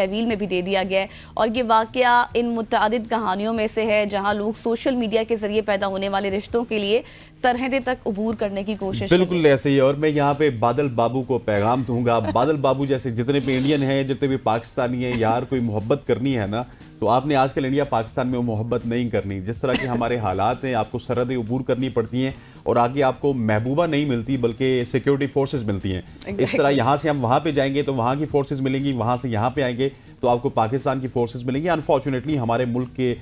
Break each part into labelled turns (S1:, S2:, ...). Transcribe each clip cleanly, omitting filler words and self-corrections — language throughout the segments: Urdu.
S1: تحویل میں بھی دے دیا گیا ہے، اور یہ واقعہ ان متعدد کہانیوں میں سے ہے جہاں لوگ سوشل میڈیا کے ذریعے پیدا ہونے والے رشتوں کے لیے سرحدیں تک عبور کرنے کی کوشش
S2: بالکل ایسے ہی ہے. اور میں یہاں پہ بادل بابو کو پیغام دوں گا. بادل بابو جیسے جتنے بھی انڈین ہیں، جتنے بھی پاکستانی ہیں، یار کوئی محبت کرنی ہے نا تو آپ نے آج کل انڈیا پاکستان میں وہ محبت نہیں کرنی. جس طرح کے ہمارے حالات ہیں، آپ کو سرحدیں عبور کرنی پڑتی ہیں اور آگے آپ کو محبوبہ نہیں ملتی بلکہ سیکیورٹی فورسز ملتی ہیں. اس طرح یہاں سے ہم وہاں پہ جائیں گے تو وہاں کی فورسز ملیں گی، وہاں سے یہاں پہ آئیں گے تو آپ کو پاکستان کی فورسز ملیں گی. انفارچونیٹلی ہمارے ملک کے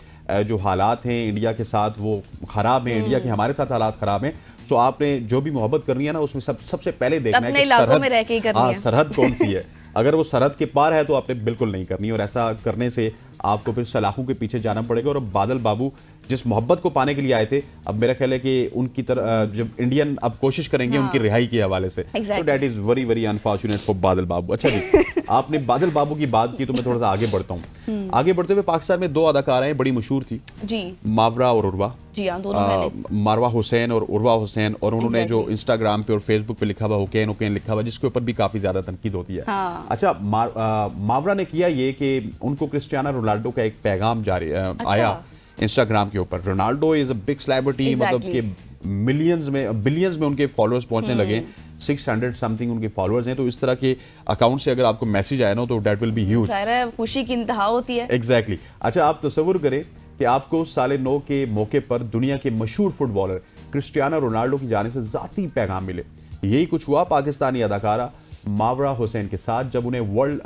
S2: جو حالات ہیں انڈیا کے ساتھ وہ خراب ہیں، انڈیا کے ہمارے ساتھ حالات خراب ہیں. سو آپ نے جو بھی محبت کرنی ہے نا اس میں سب سے پہلے دیکھنا ہے کہ سرحد کون سی ہے. اگر وہ سرحد کے پار ہے تو آپ نے بالکل نہیں کرنی، اور ایسا کرنے سے آپ کو پھر سلاخوں کے پیچھے جانا پڑے گا. اور بادل بابو جس محبت کو پانے کے لیے آئے تھے، اب میرا خیال ہے کہ ان کی طرف جب انڈین اب کوشش کریں گے ان کی رہائی کے حوالے سے، so that is very very unfortunate for بادل بابو. اچھا جی، آپ نے بادل بابو کی بات کی تو میں تھوڑا سا آگے بڑھتا ہوں. آگے بڑھتے ہوئے پاکستان میں 2 اداکارہ ہیں بڑی مشہور تھی جی، ماورا اور عروہ.
S1: جی ہاں، دونوں
S2: ماروہ حسین اور عروہ حسین. اور انہوں نے جو انسٹاگرام پہ اور فیس بک پہ لکھا ہوا حکین لکھا ہوا، جس کے اوپر بھی کافی زیادہ تنقید ہوتی ہے. اچھا، ماورا نے کیا یہ کہ ان کو کرسٹیانو رونالڈو کا ایک پیغام جاری آیا انسٹاگرام کے اوپر. Ronaldo is a big celebrity, مطلب کہ بلینز میں ان کے فالوورز پہنچنے لگے، 600 سمتھنگ ان کے فالوورز ہیں. تو اس طرح کے اکاؤنٹ سے اگر آپ کو میسیج آئے نا تو دیٹ ول بی ہیوج،
S1: خوشی کی انتہا ہوتی ہے.
S2: ایگزیکٹلی. اچھا، آپ تصور کریں کہ آپ کو سال نو کے موقع پر دنیا کے مشہور فٹ بالر کرسٹیانو رونالڈو کی جانب سے ذاتی پیغام ملے. یہی کچھ ہوا پاکستانی اداکارہ ماورا حسین کے ساتھ جب انہیں world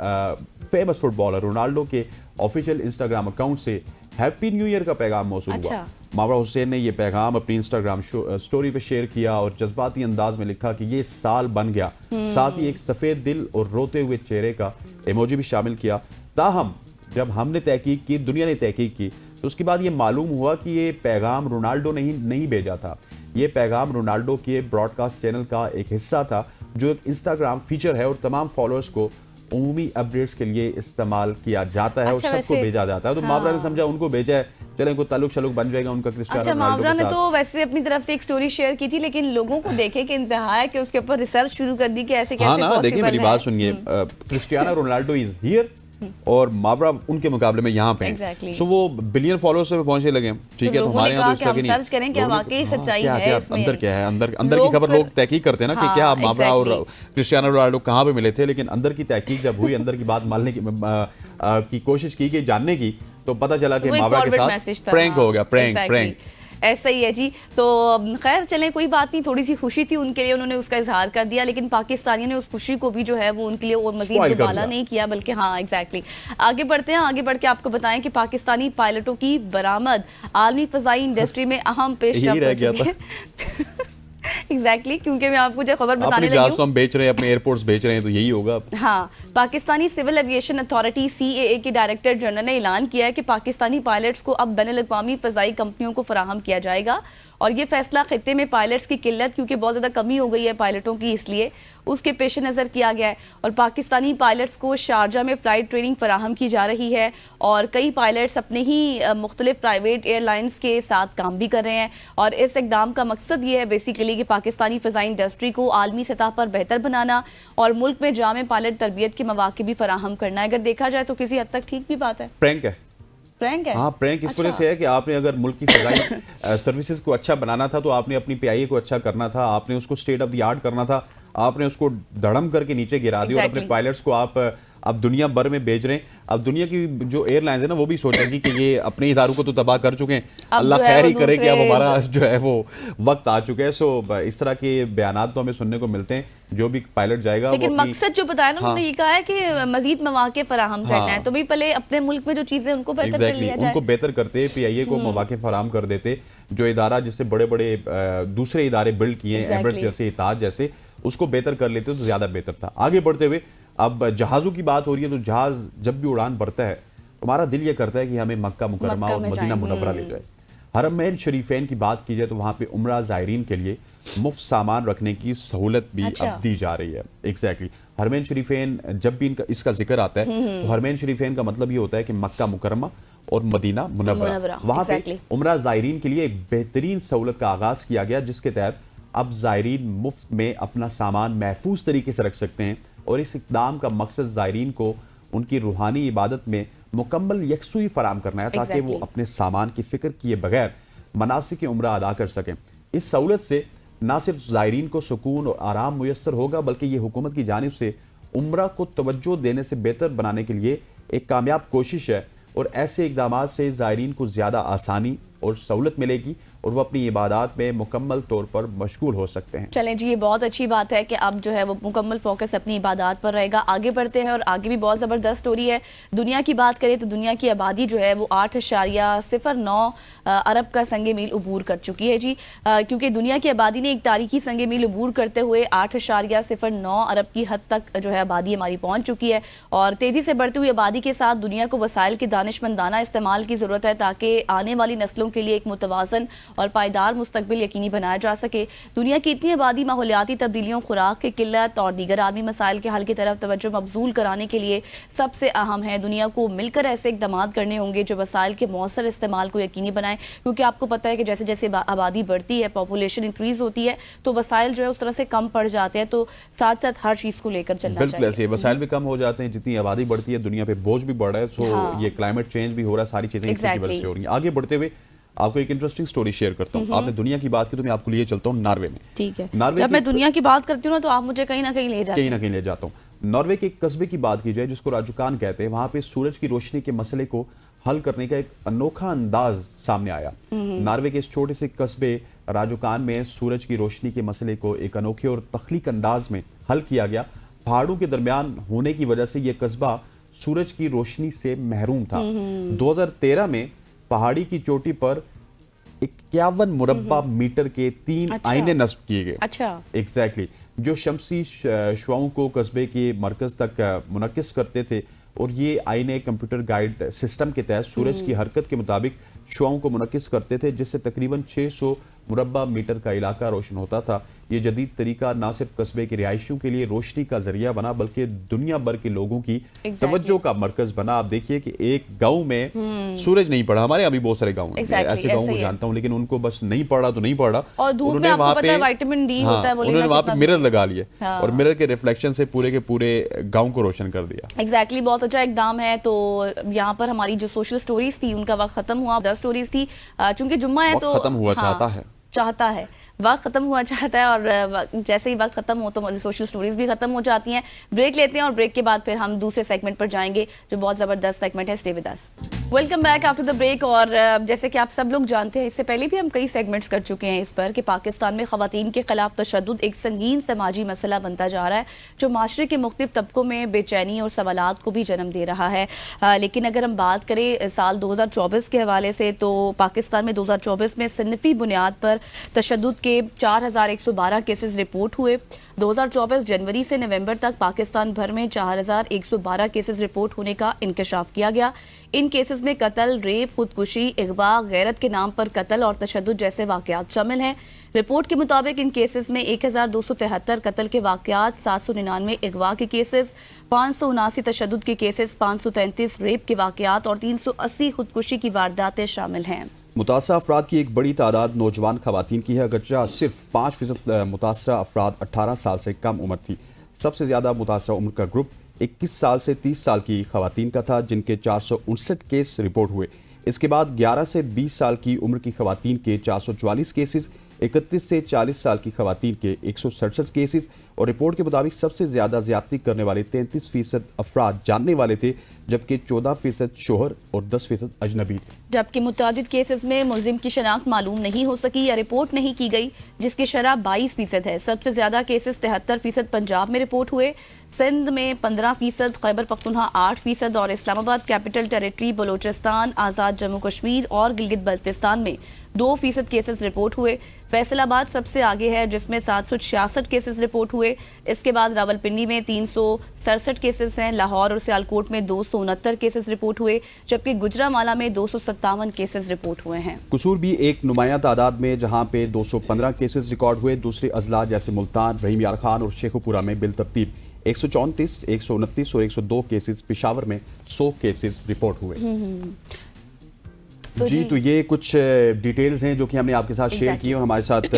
S2: famous footballer Ronaldo کے آفیشیل انسٹاگرام اکاؤنٹ سے ہیپی نیو ایئر کا پیغام موصول ہوا. ماورا حسین نے یہ پیغام اپنی انسٹاگرام سٹوری پہ شیئر کیا اور جذباتی انداز میں لکھا کہ یہ سال بن گیا. ساتھ ہی ایک سفید دل اور روتے ہوئے چہرے کا ایموجی بھی شامل کیا. تاہم جب ہم نے تحقیق کی، دنیا نے تحقیق کی، تو اس کے بعد یہ معلوم ہوا کہ یہ پیغام رونالڈو نے نہیں بھیجا تھا. یہ پیغام رونالڈو کے براڈ کاسٹ چینل کا ایک حصہ تھا جو ایک انسٹاگرام فیچر ہے اور تمام فالوورز کو عمومی اپڈیٹس کے لیے استعمال کیا جاتا ہے اور سب کو بھیجا جاتا ہے. تو ماورا نے سمجھا ان کو بھیجا ہے، چلیں کوئی تعلق شلوک بن جائے گا ان کا کرسٹیانو رونالڈو کے ساتھ.
S1: ماورا نے تو ویسے اپنی طرف سے ایک سٹوری شیئر کی تھی، لیکن لوگوں کو دیکھے کہ انتہا ہے کہ اس کے اوپر ریسرچ شروع کر دی کہ ایسے کیسے پاسبل ہے.
S2: دیکھیں میری بات سنیے، کرسٹیانو رونالڈو از ہیئر اور ماورا ان کے مقابلے میں یہاں پہ ہیں. سو وہ بلین فالوورز سے پہنچنے لگے. ٹھیک ہے، تو ہمارے یہاں تو اس طرح کی نہیں.
S1: سرچ کریں کیا واقعی سچائی ہے اس میں،
S2: اندر کیا ہے، اندر کی خبر لوگ تحقیق کرتے ہیں نا کہ کیا ماورا اور کرسٹیانو رونالڈو کہاں پہ ملے تھے. لیکن اندر کی تحقیق جب ہوئی، اندر کی بات ماننے کی کوشش کی گئی، جاننے کی، تو پتہ چلا کہ ماورا کے ساتھ پرینک ہو گیا. پرینک
S1: ایسا ہی ہے جی. تو خیر چلیں، کوئی بات نہیں، تھوڑی سی خوشی تھی ان کے لیے، انہوں نے اس کا اظہار کر دیا. لیکن پاکستانیوں نے اس خوشی کو بھی جو ہے وہ ان کے لیے اور مزید دوبالا نہیں کیا، بلکہ ہاں ایگزیکٹلی. آگے بڑھتے ہیں، آگے بڑھ کے آپ کو بتائیں کہ پاکستانی پائلٹوں کی برآمد عالمی فضائی انڈسٹری میں اہم پیش رفت ہے. ایگزیکٹلی، کیونکہ میں آپ کو جو خبر بتانے لگی ہوں،
S2: ہم بیچ رہے ہیں اپنے ایئرپورٹس بیچ رہے ہیں تو یہی ہوگا.
S1: ہاں، Pakistani civil aviation authority CAA کے ڈائریکٹر جنرل نے اعلان کیا ہے کہ پاکستانی پائلٹس کو اب بین الاقوامی فضائی کمپنیوں کو فراہم کیا جائے گا. اور یہ فیصلہ خطے میں پائلٹس کی قلت، کیونکہ بہت زیادہ کمی ہو گئی ہے پائلٹوں کی، اس لیے اس کے پیش نظر کیا گیا ہے. اور پاکستانی پائلٹس کو شارجہ میں فلائٹ ٹریننگ فراہم کی جا رہی ہے، اور کئی پائلٹس اپنے ہی مختلف پرائیویٹ ایئر لائنز کے ساتھ کام بھی کر رہے ہیں. اور اس اقدام کا مقصد یہ ہے بیسیکلی کہ پاکستانی فضائی انڈسٹری کو عالمی سطح پر بہتر بنانا اور ملک میں جامع پائلٹ تربیت کے مواقع بھی فراہم کرنا ہے. اگر دیکھا جائے تو کسی حد تک ٹھیک بھی بات ہے.
S2: پرینک ہے.
S1: ہاں،
S2: پرینک اس وجہ سے ہے کہ آپ نے اگر ملک کی فضائی سروسز کو اچھا بنانا تھا تو آپ نے اپنی PIA کو اچھا کرنا تھا، آپ نے اس کو اسٹیٹ آف دی آرٹ کرنا تھا، آپ نے اس کو دھڑم کر کے نیچے گرا دیا اور اپنے پائلٹس کو آپ اب دنیا بھر میں بھیج رہے ہیں. اب دنیا کی جو ایئر لائنز ہیں نا وہ بھی سوچیں گی کہ یہ اپنے اداروں کو تو تباہ کر چکے ہیں، اللہ خیر ہی کرے کہ اب ہمارا جو ہے وہ وقت آ چکا ہے. سو اس طرح کے بیانات تو ہمیں سننے کو ملتے ہیں. جو بھی پائلٹ جائے گا،
S1: لیکن مقصد جو بتایا نا انہوں نے یہ کہا ہے کہ مزید مواقع فراہم کرنا ہے. تو بھی پہلے اپنے ملک میں جو چیزیں ان کو بہتر کر لیا جائے،
S2: ان کو بہتر کرتے، PIA کو مواقع فراہم کر دیتے. جو ادارہ جس سے بڑے بڑے دوسرے ادارے بلڈ کیے ہیں، ایمریٹس جیسے، اتحاد جیسے، اس کو بہتر کر لیتے تو زیادہ بہتر تھا. آگے بڑھتے ہوئے اب جہازوں کی بات ہو رہی ہے، تو جہاز جب بھی اڑان بھرتا ہے ہمارا دل یہ کرتا ہے کہ ہمیں مکہ مکرمہ اور مدینہ منورہ لے جائے. حرمین شریفین کی بات کی جائے تو وہاں پہ عمرہ زائرین کے لیے مفت سامان رکھنے کی سہولت بھی اب دی جا رہی ہے. ایگزیکٹلی، حرمین شریفین جب بھی اس کا ذکر آتا ہے تو حرمین شریفین کا مطلب یہ ہوتا ہے کہ مکہ مکرمہ اور مدینہ منورہ. وہاں پہ عمرہ زائرین کے لیے ایک بہترین سہولت کا آغاز کیا گیا، جس کے تحت اب زائرین مفت میں اپنا سامان محفوظ طریقے سے رکھ سکتے ہیں. اور اس اقدام کا مقصد زائرین کو ان کی روحانی عبادت میں مکمل یکسوئی فراہم کرنا ہے تاکہ وہ اپنے سامان کی فکر کیے بغیر مناسک عمرہ ادا کر سکیں. اس سہولت سے نہ صرف زائرین کو سکون اور آرام میسر ہوگا بلکہ یہ حکومت کی جانب سے عمرہ کو توجہ دینے سے بہتر بنانے کے لیے ایک کامیاب کوشش ہے, اور ایسے اقدامات سے زائرین کو زیادہ آسانی اور سہولت ملے گی اور وہ اپنی عبادات میں مکمل طور پر مشغول ہو سکتے ہیں.
S1: چلیں جی, یہ بہت اچھی بات ہے کہ اب جو ہے وہ مکمل فوکس اپنی عبادات پر رہے گا. آگے بڑھتے ہیں اور آگے بھی بہت زبردست سٹوری ہے. دنیا کی بات کریں تو دنیا کی آبادی جو ہے وہ 8.09 ارب کا سنگ میل عبور کر چکی ہے جی, کیونکہ دنیا کی آبادی نے ایک تاریخی سنگ میل عبور کرتے ہوئے 8.09 ارب کی حد تک جو ہے آبادی ہماری پہنچ چکی ہے. اور تیزی سے بڑھتی ہوئی آبادی کے ساتھ دنیا کو وسائل کے دانشمندانہ استعمال کی ضرورت ہے تاکہ آنے والی نسلوں کے لیے ایک متوازن اور پائیدار مستقبل یقینی بنایا جا سکے. دنیا کی اتنی آبادی ماحولیاتی تبدیلیوں, خوراک کی قلت اور دیگر عالمی مسائل کے حل کی طرف توجہ مبذول کرانے کے لیے سب سے اہم ہے. دنیا کو مل کر ایسے اقدامات کرنے ہوں گے جو وسائل کے مؤثر استعمال کو یقینی بنائیں, کیونکہ آپ کو پتہ ہے کہ جیسے جیسے آبادی بڑھتی ہے, پاپولیشن انکریز ہوتی ہے, تو وسائل جو ہے اس طرح سے کم پڑ جاتے ہیں. تو ساتھ ساتھ ہر چیز کو لے کر چلنا چاہیے.
S2: بالکل ایسے وسائل بھی کم ہو جاتے ہیں, جتنی آبادی بڑھتی ہے دنیا پہ بوجھ بھی بڑھ رہا ہے. سو یہ کلائمیٹ چینج بھی ہو رہا ہے, ساری چیزیں اسی کی وجہ سے ہو رہی ہیں. آگے بڑھتے ہوئے آپ کو ایک انٹرسٹنگ سٹوری شیئر کرتا ہوں. آپ نے دنیا کی بات کی تو میں آپ کو لیے چلتا ہوں ناروے میں.
S1: ٹھیک ہے, جب میں دنیا کی بات کرتی ہوں نا تو آپ مجھے کہیں نہ کہیں لے
S2: جاتا ہوں. ناروے کے ایک قصبے کی بات کی جائے جس کو راجوکان کہتے ہیں, وہاں پہ سورج کی روشنی کے مسئلے کو حل کرنے کا ایک انوکھا انداز سامنے آیا. ناروے کے اس چھوٹے سے قصبے راجوکان میں سورج کی روشنی کے مسئلے کو ایک انوکھے اور تخلیق انداز میں حل کیا گیا. پہاڑوں کے درمیان ہونے کی وجہ سے یہ قصبہ سورج کی روشنی سے محروم تھا. 2013 میں پہاڑی کی چوٹی پر 51 مربع میٹر کے 3 آئینے نصب کیے گئے. ایگزیکٹلی جو شمسی شعاعوں کو قصبے کے مرکز تک منعکس کرتے تھے, اور یہ آئینے کمپیوٹر گائیڈ سسٹم کے تحت سورج کی حرکت کے مطابق شعاعوں کو منعکس کرتے تھے, جس سے تقریباً 600 مربع میٹر کا علاقہ روشن ہوتا تھا. یہ جدید طریقہ نہ صرف قصبے کے رہائشیوں کے لیے روشنی کا ذریعہ بنا بلکہ دنیا بھر کے لوگوں کی توجہ کا مرکز بنا. آپ دیکھیے کہ ایک گاؤں میں سورج نہیں پڑا, ہمارے ابھی بہت سارے گاؤں ہیں, ایسے گاؤں کو جانتا ہوں, لیکن ان کو بس نہیں پڑا تو نہیں پڑا,
S1: اور دھوپ میں آپ کو پتہ ہے وائٹامن ڈی ہوتا ہے,
S2: انہوں نے وہاں پہ مرر لگا لیے اور مرر کے ریفلیکشن سے پورے کے پورے گاؤں کو روشن کر دیا.
S1: ایگزیکٹلی, بہت اچھا اقدام ہے. تو یہاں پر ہماری جو سوشل سٹوریز تھی ان کا وقت ختم ہوا. 10 سٹوریز تھی, چونکہ جمعہ ہے تو
S2: ختم ہوا
S1: چاہتا ہے وقت ختم ہوا چاہتا ہے, اور جیسے ہی وقت ختم ہو تو سوشل سٹوریز بھی ختم ہو جاتی ہیں. بریک لیتے ہیں اور بریک کے بعد پھر ہم دوسرے سیگمنٹ پر جائیں گے جو بہت زبردست سیگمنٹ ہے. Stay with us. Welcome back after the break. اور جیسے کہ آپ سب لوگ جانتے ہیں, اس سے پہلے بھی ہم کئی سیگمنٹس کر چکے ہیں اس پر, کہ پاکستان میں خواتین کے خلاف تشدد ایک سنگین سماجی مسئلہ بنتا جا رہا ہے جو معاشرے کے مختلف طبقوں میں بے چینی اور سوالات کو بھی جنم دے رہا ہے. لیکن اگر ہم بات کریں سال 2024 کے حوالے سے, تو پاکستان میں 2024 میں صنفی بنیاد پر تشدد کے 4112 کیسز رپورٹ ہوئے. 2024 جنوری سے نومبر تک پاکستان بھر میں 4112 کیسز رپورٹ ہونے کا انکشاف کیا گیا. ان کیسز میں قتل, ریپ, خودکشی, اغوا, غیرت کے نام پر قتل اور تشدد جیسے واقعات شامل ہیں. رپورٹ کے مطابق ان کیسز میں 1273 قتل کے واقعات, 799 اغوا کے کیسز, 579 تشدد کے کیسز, 533 ریپ کے واقعات اور 380 خودکشی کی وارداتیں شامل ہیں.
S2: متاثرہ افراد کی ایک بڑی تعداد نوجوان خواتین کی ہے, اگرچہ صرف 5% متاثرہ افراد 18 سال سے کم عمر تھی. سب سے زیادہ متاثرہ عمر کا گروپ 21 سال سے 30 سال کی خواتین کا تھا, جن کے 459 کیس رپورٹ ہوئے. اس کے بعد 11 سے 20 سال کی عمر کی خواتین کے 444 کیسز, 31 سے 40 سال کی خواتین کے 167 کیسز, اور رپورٹ کے مطابق سب سے زیادہ زیادتی کرنے والے 33% افراد جاننے والے تھے, جبکہ 14% شوہر اور 10% اجنبی.
S1: جبکہ متعدد کیسز میں ملزم کی شناخت معلوم نہیں ہو سکی یا رپورٹ نہیں کی گئی, جس کی شرح 22% ہے. سب سے زیادہ کیسز 73% پنجاب میں رپورٹ ہوئے, سندھ میں 15%, خیبر پختونخوا 8% اور اسلام آباد کیپٹل ٹیریٹری, بلوچستان, آزاد جموں کشمیر اور گلگت بلتستان میں 2% کیسز رپورٹ ہوئے. فیصل آباد سب سے آگے ہے جس میں 766 کیسز رپورٹ ہوئے. اس کے بعد راولپنڈی میں 367 کیسز ہیں, لاہور اور سیالکوٹ میں 269 کیسز رپورٹ ہوئے, جبکہ گجرانوالہ میں 257 کیسز رپورٹ ہوئے ہیں.
S2: قصور بھی ایک نمایاں تعداد میں, جہاں پہ 215 کیسز ریکارڈ ہوئے. دوسرے اضلاع جیسے ملتان, رحیم یار خان اور شیخوپورہ میں بالترتیب 134, 129 اور 102 کیسز. پشاور میں 100 کیسز رپورٹ ہوئے. جی تو یہ کچھ ڈیٹیلز ہیں جو کہ ہم نے آپ کے ساتھ شیئر کی، اور ہمارے ساتھ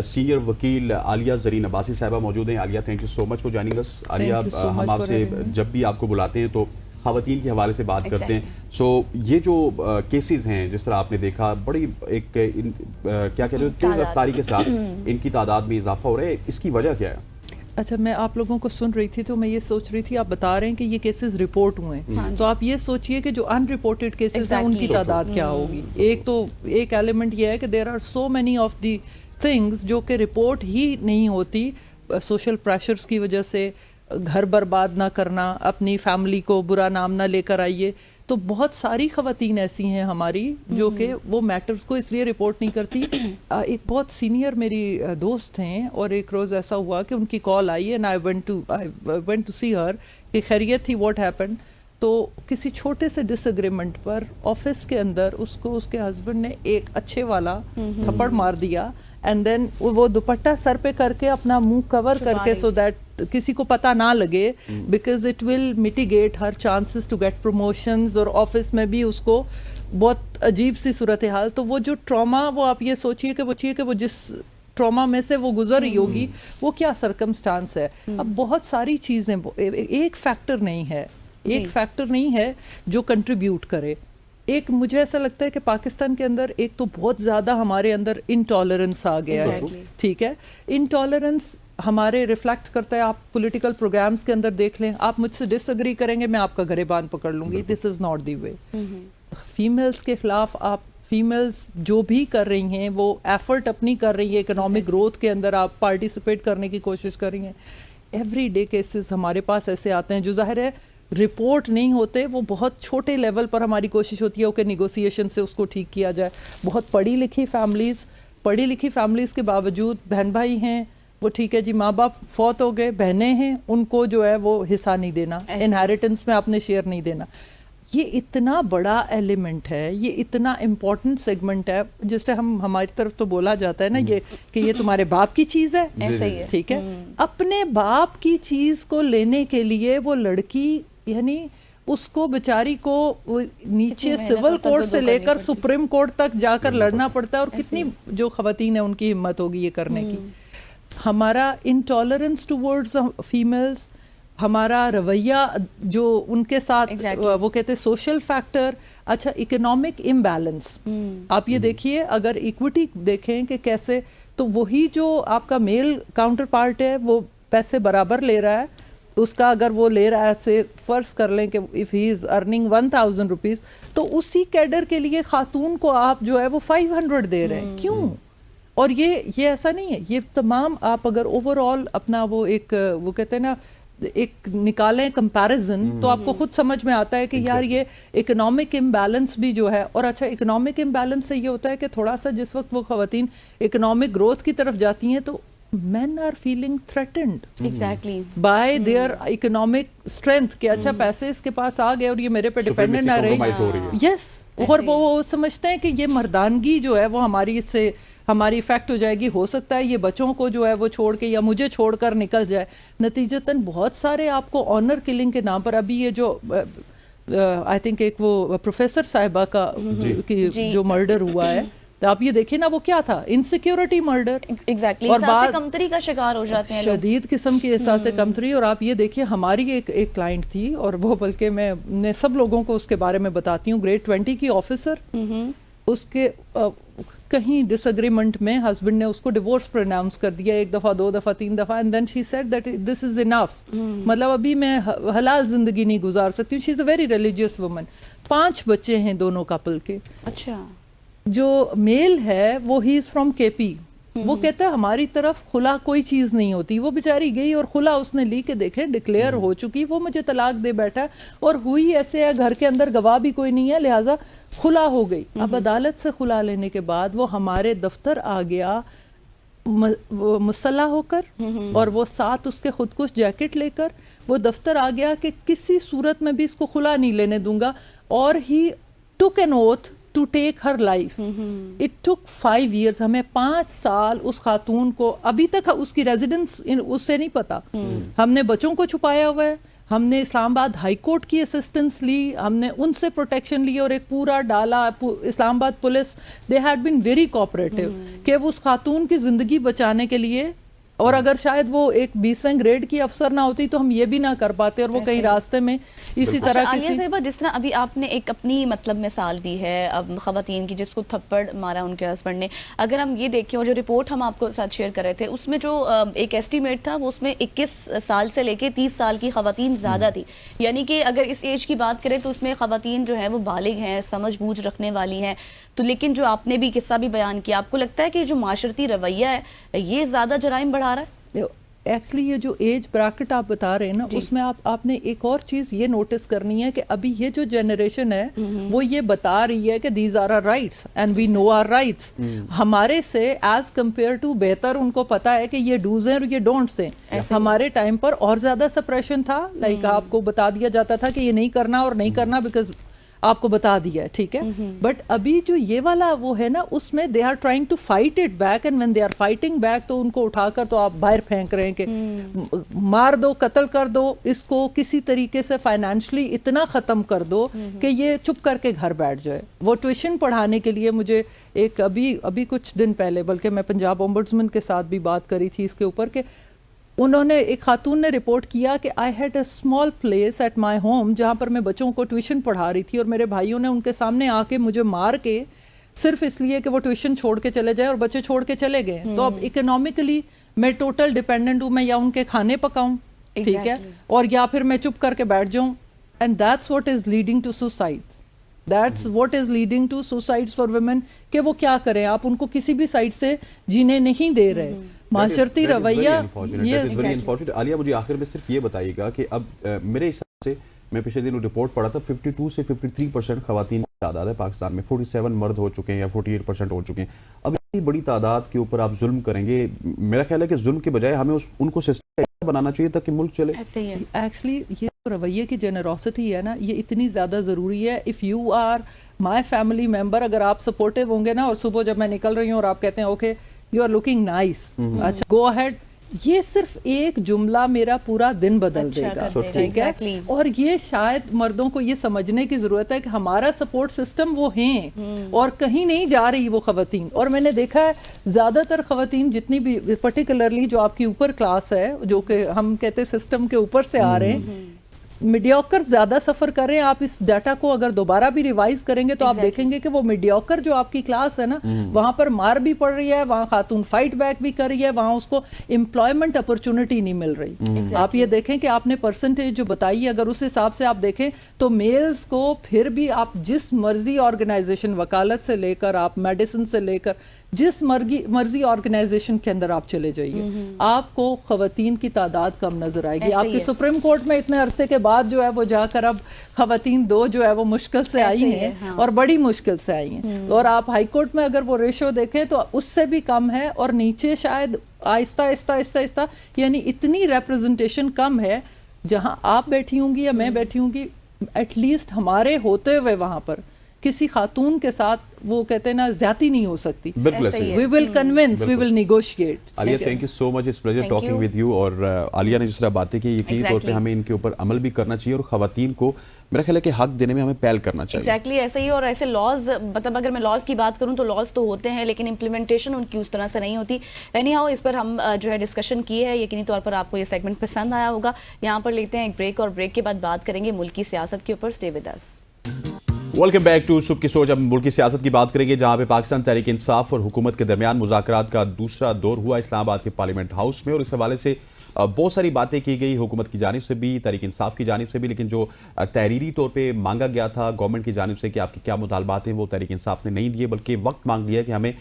S2: سینئر وکیل عالیہ زرین عباسی صاحبہ موجود ہیں. Aliya thank you so much for joining us. Aliya ہم آپ سے جب بھی آپ کو بلاتے ہیں تو خواتین کے حوالے سے بات کرتے ہیں. سو یہ جو کیسز ہیں جس طرح آپ نے دیکھا، بڑی ایک کیا کہتے ہیں تیز رفتاری کے ساتھ ان کی تعداد میں اضافہ ہو رہا ہے، اس کی وجہ کیا ہے؟
S3: اچھا، میں آپ لوگوں کو سن رہی تھی تو میں یہ سوچ رہی تھی، آپ بتا رہے ہیں کہ یہ کیسز رپورٹ ہوئے ہیں، تو آپ یہ سوچئے کہ جو ان رپورٹڈ کیسز ہیں ان کی تعداد کیا ہوگی. ایک ایلیمنٹ یہ ہے کہ there are so many of the things جو کہ رپورٹ ہی نہیں ہوتی، سوشل پریشرز کی وجہ سے. گھر برباد نہ کرنا، اپنی فیملی کو برا نام نہ لے کر آئیے. تو بہت ساری خواتین ایسی ہیں ہماری جو کہ وہ میٹرز کو اس لیے رپورٹ نہیں کرتی. ایک بہت سینئر میری دوست ہیں، اور ایک روز ایسا ہوا کہ ان کی کال آئی اینڈ آئی وینٹ ٹو سی ہر کہ خیریت تھی، واٹ ہیپن. تو کسی چھوٹے سے ڈس ایگریمنٹ پر آفس کے اندر اس کو اس کے ہسبینڈ نے ایک اچھے والا تھپڑ مار دیا، اینڈ دین وہ دوپٹہ سر پہ کر کے اپنا منہ کور کر کے سو دیٹ کسی کو پتہ نہ لگے، because it will mitigate her chances to get promotions. اور آفس میں بھی اس کو بہت عجیب سی صورتحال. تو وہ جو ٹراما، وہ آپ یہ سوچیے کہ وہ جس ٹراما میں سے وہ گزر رہی ہوگی وہ کیا سرکمسٹانس ہے. اب بہت ساری چیزیں، ایک فیکٹر نہیں ہے جو کنٹریبیوٹ کرے. ایک مجھے ایسا لگتا ہے کہ پاکستان کے اندر ایک تو بہت زیادہ ہمارے اندر انٹالرنس آ گیا ہے. ٹھیک ہے، انٹالرنس ہمارے ریفلیکٹ کرتا ہے. آپ پولیٹیکل پروگرامز کے اندر دیکھ لیں، آپ مجھ سے ڈس ایگری کریں گے، میں آپ کا گریبان پکڑ لوں گی. دس is not the way. Females کے خلاف آپ فیمیلز جو بھی کر رہی ہیں وہ ایفرٹ اپنی کر رہی ہیں، اکنامک گروتھ کے اندر آپ پارٹیسپیٹ کرنے کی کوشش کر رہی ہیں. ایوری ڈے کیسز ہمارے پاس ایسے آتے ہیں جو ظاہر ہے رپورٹ نہیں ہوتے، وہ بہت چھوٹے لیول پر ہماری کوشش ہوتی ہے کہ نیگوسیشن سے اس کو ٹھیک کیا جائے. بہت پڑھی لکھی فیملیز کے باوجود بہن بھائی ہیں، وہ ٹھیک ہے جی، ماں باپ فوت ہو گئے، بہنیں ہیں، ان کو جو ہے وہ حصہ نہیں دینا، انہیریٹنس میں آپ نے شیئر نہیں دینا. یہ اتنا بڑا ایلیمنٹ ہے، یہ اتنا امپورٹنٹ سیگمنٹ ہے، جس سے ہماری طرف تو بولا جاتا ہے نا یہ کہ یہ تمہارے باپ کی چیز ہے. ٹھیک ہے، اپنے باپ کی چیز کو لینے کے لیے وہ لڑکی، یعنی اس کو بیچاری کو نیچے سول کورٹ سے لے کر سپریم کورٹ تک جا کر لڑنا پڑتا ہے. اور کتنی جو خواتین ہیں ان کی ہمت ہوگی یہ کرنے کی. ہمارا انٹالرنس ٹورڈز فیمیلز، ہمارا رویہ جو ان کے ساتھ وہ کہتے ہیں سوشل فیکٹر. اچھا، اکنامک امبیلنس آپ یہ دیکھیے، اگر ایکوٹی دیکھیں کہ کیسے، تو وہی جو آپ کا میل کاؤنٹر پارٹ ہے وہ پیسے برابر لے رہا ہے. اس کا اگر وہ لے رہا ہے، سے فرض کر لیں کہ if he is earning 1000 rupees, تو اسی کیڈر کے لیے خاتون کو آپ جو ہے وہ 500 دے رہے ہیں. کیوں؟ اور یہ ایسا نہیں ہے. یہ تمام آپ اگر اوور آل اپنا وہ ایک وہ کہتے ہیں نا ایک نکالیں کمپیریزن، تو آپ کو خود سمجھ میں آتا ہے کہ یار یہ اکنامک امبیلنس بھی جو ہے. اور اچھا، اکنامک امبیلنس سے یہ ہوتا ہے کہ تھوڑا سا جس وقت وہ خواتین اکنامک گروتھ کی طرف جاتی ہیں تو men are feeling threatened by their economic strength کہ اچھا پیسے اس کے پاس آ گئے اور یہ میرے پہ ڈیپینڈنٹ نہ رہے. یس، اور وہ سمجھتے ہیں کہ یہ مردانگی جو ہے وہ ہماری اس سے ہماری افیکٹ ہو جائے گی. ہو سکتا ہے یہ بچوں کو جو ہے وہ چھوڑ کے یا مجھے چھوڑ کر نکل جائے. نتیجتاً بہت سارے آپ کو آنر کلنگ کے نام پر، ابھی یہ جو آئی تھنک ایک وہ پروفیسر صاحبہ کا جو مرڈر ہوا ہے، تو آپ یہ دیکھیں نا وہ کیا تھا، انسیکیورٹی مرڈر.
S1: اور بعد کمتری کا شکار ہو جاتے ہیں،
S3: شدید قسم کی احساس کمتری. اور آپ یہ دیکھیے، ہماری ایک کلائنٹ تھی، اور وہ بلکہ میں سب لوگوں کو اس کے بارے میں بتاتی ہوں، گریڈ 20 کی آفیسر. اس کے کہیں ڈس ایگریمنٹ میں ہسبینڈ نے اس کو ڈیورس پروناؤنس کر دیا، 1 دفعہ 2 دفعہ 3 دفعہ، and then she said that this is enough, مطلب ابھی میں حلال زندگی نہیں گزار سکتی ہوں. She is a very religious woman. 5 بچے ہیں دونوں کپل کے.
S1: اچھا،
S3: جو میل ہے وہ ہی از فرام کے پی. وہ کہتا ہے ہماری طرف خلا کوئی چیز نہیں ہوتی. وہ بیچاری گئی اور خلا اس نے لی کہ دیکھیں ڈکلیئر ہو چکی، وہ مجھے طلاق دے بیٹھا، اور ہوئی ایسے ہے، گھر کے اندر گواہ بھی کوئی نہیں ہے، لہٰذا خلا ہو گئی. اب عدالت سے خلا لینے کے بعد وہ ہمارے دفتر آ گیا مسلح ہو کر، اور وہ ساتھ اس کے خودکش جیکٹ لے کر وہ دفتر آ گیا کہ کسی صورت میں بھی اس کو خلا نہیں لینے دوں گا. اور he took an oath to take her life. It took 5 years. ہمیں 5 سال اس خاتون کو، ابھی تک اس کی ریزیڈنس اس سے نہیں پتا. ہم نے بچوں کو چھپایا ہوا ہے، ہم نے اسلام آباد ہائی کورٹ کی اسسٹنس لی, ہم نے ان سے پروٹیکشن لی اور ایک پورا ڈالا. اسلام آباد police they had been very cooperative کہ وہ اس خاتون کی زندگی بچانے کے لیے, اور اگر شاید وہ ایک 20ویں گریڈ کی افسر نہ ہوتی تو ہم یہ بھی نہ کر پاتے, اور وہ کہیں راستے میں اسی طرح
S1: عالیہ صاحبہ جس طرح ابھی آپ نے ایک اپنی مطلب مثال دی ہے اب خواتین کی جس کو تھپڑ مارا ان کے ہسبینڈ نے, اگر ہم یہ دیکھیں اور جو رپورٹ ہم آپ کو ساتھ شیئر کر رہے تھے اس میں جو ایک ایسٹیمیٹ تھا وہ اس میں 21 سال سے لے کے 30 سال کی خواتین زیادہ تھی, یعنی کہ اگر اس ایج کی بات کریں تو اس میں خواتین جو ہیں وہ بالغ ہیں, سمجھ بوجھ رکھنے والی ہیں. تو لیکن جو آپ نے بھی قصہ بھی بیان کیا, آپ کو لگتا ہے کہ جو معاشرتی رویہ ہے یہ زیادہ جرائم بڑھا رہا ہے؟
S3: ایکچولی یہ جو ایج بریکٹ آپ بتا رہے ہیں نا, اس میں آپ نے ایک اور چیز یہ نوٹس کرنی ہے کہ ابھی یہ جو جنریشن ہے وہ یہ بتا رہی ہے کہ these are are rights and we know our rights. ہمارے سے ایز کمپیئر ٹو بہتر ان کو پتا ہے کہ یہ ڈوز ہیں اور یہ ڈونٹس ہیں. ہمارے ٹائم پر اور زیادہ سپریشن تھا, لائک آپ کو بتا دیا جاتا تھا کہ یہ نہیں کرنا اور نہیں کرنا بیکاز آپ کو بتا دیا ہے, ٹھیک ہے. بٹ ابھی جو یہ والا وہ ہے نا, اس میں they are trying to fight it back, and when they are fighting back تو ان کو اٹھا کر تو آپ باہر پھینک رہے ہیں کہ مار دو, قتل کر دو, اس کو کسی طریقے سے فائنینشلی اتنا ختم کر دو کہ یہ چپ کر کے گھر بیٹھ جائے. وہ ٹیوشن پڑھانے کے لیے مجھے ایک ابھی کچھ دن پہلے, بلکہ میں پنجاب اومبڈسمن کے ساتھ بھی بات کری تھی اس کے اوپر, کہ انہوں نے ایک خاتون نے رپورٹ کیا کہ I had a small place at my home جہاں پر میں بچوں کو ٹیوشن پڑھا رہی تھی, اور میرے بھائیوں نے ان کے سامنے آ کے مجھے مار کے صرف اس لیے کہ وہ ٹیوشن چھوڑ کے چلے جائے, اور بچے چھوڑ کے چلے گئے. تو اب اکنامکلی میں ٹوٹل ڈیپینڈنٹ ہوں, میں یا ان کے کھانے پکاؤں, ٹھیک ہے, اور یا پھر میں چپ کر کے بیٹھ جاؤں. And that's what is leading to suicides, that's what is leading to suicides for women, کہ وہ کیا کریں, آپ ان کو کسی بھی سائڈ سے جینے نہیں دے رہے. معاشرتی رویہ
S2: عالیہ, مجھے آخر میں صرف یہ بتائیے گا کہ اب میرے حساب سے, میں پچھلے دنوں رپورٹ پڑھا تھا 52 سے 53% خواتین کی تعداد ہے پاکستان میں, 47 مرد ہو چکے ہیں یا 48% ہو چکے ہیں. اب اتنی بڑی تعداد کے اوپر آپ ظلم کریں گے, میرا خیال ہے کہ ظلم کے بجائے ہمیں ان کو سسٹم بنانا چاہیے تاکہ ملک چلے.
S3: ایکچولی یہ رویے کی جنروسٹی ہے نا, یہ اتنی زیادہ ضروری ہے. If you are my family member, اگر آپ سپورٹیو ہوں گے نا, اور صبح جب میں نکل رہی ہوں اور آپ کہتے ہیں okay you are looking nice, اچھا گو اہیڈ, یہ صرف ایک جملہ میرا پورا دن بدل دے گا, ٹھیک ہے. اور یہ شاید مردوں کو یہ سمجھنے کی ضرورت ہے کہ ہمارا سپورٹ سسٹم وہ ہیں, اور کہیں نہیں جا رہی وہ خواتین. اور میں نے دیکھا ہے زیادہ تر خواتین جتنی بھی, پرٹیکولرلی جو آپ کی اوپر کلاس ہے, جو کہ ہم کہتے ہیں سسٹم کے اوپر سے آ رہے ہیں, میڈیوکر زیادہ سفر کر رہے ہیں. آپ اس ڈیٹا کو اگر دوبارہ بھی ریوائز کریں گے تو آپ دیکھیں گے کہ وہ میڈیوکر جو آپ کی کلاس ہے نا, وہاں پر مار بھی پڑ رہی ہے, وہاں خاتون فائٹ بیک بھی کر رہی ہے, وہاں اس کو امپلائمنٹ اپرچونٹی نہیں مل رہی. آپ یہ دیکھیں کہ آپ نے پرسنٹیج جو بتائی ہے, اگر اس حساب سے آپ دیکھیں تو میلز کو پھر بھی آپ جس مرضی آرگنائزیشن, وکالت سے لے کر آپ میڈیسن سے لے کر جس مرضی آرگنائزیشن کے اندر آپ چلے جائیے, آپ کو خواتین کی تعداد کم نظر آئے گی. آپ کی سپریم کورٹ میں اتنے عرصے کے بعد جو ہے وہ جا کر اب خواتین 2 جو ہے وہ مشکل سے آئی ہیں, اور بڑی مشکل سے آئی ہیں. اور آپ ہائی کورٹ میں اگر وہ ریشو دیکھیں تو اس سے بھی کم ہے, اور نیچے شاید آہستہ آہستہ یعنی اتنی ریپرزنٹیشن کم ہے. جہاں آپ بیٹھی ہوں گی یا میں بیٹھی ہوں گی, ایٹ لیسٹ ہمارے ہوتے ہوئے وہاں پر کسی خاتون کے ساتھ وہ کہتے ہیں نا زیادتی نہیں ہو سکتی. We will convince, we will negotiate.
S2: Aliya, thank you so much, it's pleasure talking with you. اور عالیہ نے جس طرح باتیں کی, یقینی طور پہ ہمیں ان کے اوپر عمل بھی کرنا چاہیے, اور خواتین کو میرا خیال ہے کہ حق دینے میں ہمیں پہل کرنا چاہیے.
S1: ایگزیکٹلی ایسے ہی. اور ایسے لاز, مطلب اگر میں لاز کی بات کروں تو لاز تو ہوتے ہیں, لیکن امپلیمنٹیشن ان کی اس طرح سے نہیں ہوتی. اینی ہاؤ, اس پر ہم جو ہے ڈسکشن کی ہے, یقینی طور پر آپ کو یہ سیگمنٹ پسند آیا ہوگا. یہاں پر لیتے ہیں ایک بریک, اور بریک کے بعد بات کریں گے ملک کی سیاست کے اوپر. Stay with us.
S2: Welcome back to صبح کی سوچ. اب ملکی سیاست کی بات کریں گے, جہاں پہ پاکستان تحریک انصاف اور حکومت کے درمیان مذاکرات کا دوسرا دور ہوا اسلام آباد کے پارلیمنٹ ہاؤس میں, اور اس حوالے سے بہت ساری باتیں کی گئی حکومت کی جانب سے بھی, تحریک انصاف کی جانب سے بھی. لیکن جو تحریری طور پہ مانگا گیا تھا گورنمنٹ کی جانب سے کہ آپ کے کیا مطالبات ہیں, وہ تحریک انصاف نے نہیں دیے, بلکہ وقت مانگ لیا کہ ہمیں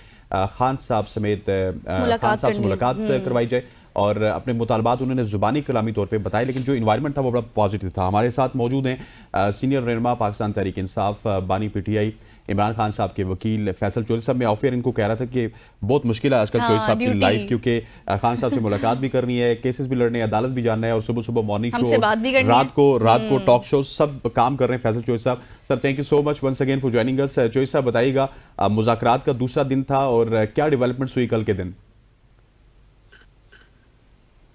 S2: خان صاحب سمیت خان صاحب سے ملاقات کروائی جائے, اور اپنے مطالبات انہوں نے زبانی کلامی طور پہ بتائے. لیکن جو انوائرمنٹ تھا وہ بڑا پازیٹیو تھا. ہمارے ساتھ موجود ہیں سینئر رہنما پاکستان تحریک انصاف, بانی P T I, Imran Khan صاحب کے وکیل فیصل چودھری صاحب. میں آف ایئر ان کو کہہ رہا تھا کہ بہت مشکل ہے آج کل چودھری صاحب کی لائف, کیونکہ خان صاحب سے ملاقات بھی کرنی ہے, کیسز بھی لڑنے ہیں, عدالت بھی جاننا ہے, اور صبح مارننگ شو, رات کو ٹاک شو, سب کام کر رہے ہیں فیصل چودھری صاحب. Sir thank you so much once again for joining us. Chaudhry صاحب بتائیے گا, مذاکرات کا دوسرا دن تھا, اور کیا ڈیولپمنٹس ہوئی کل کے دن؟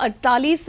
S1: 48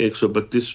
S4: 132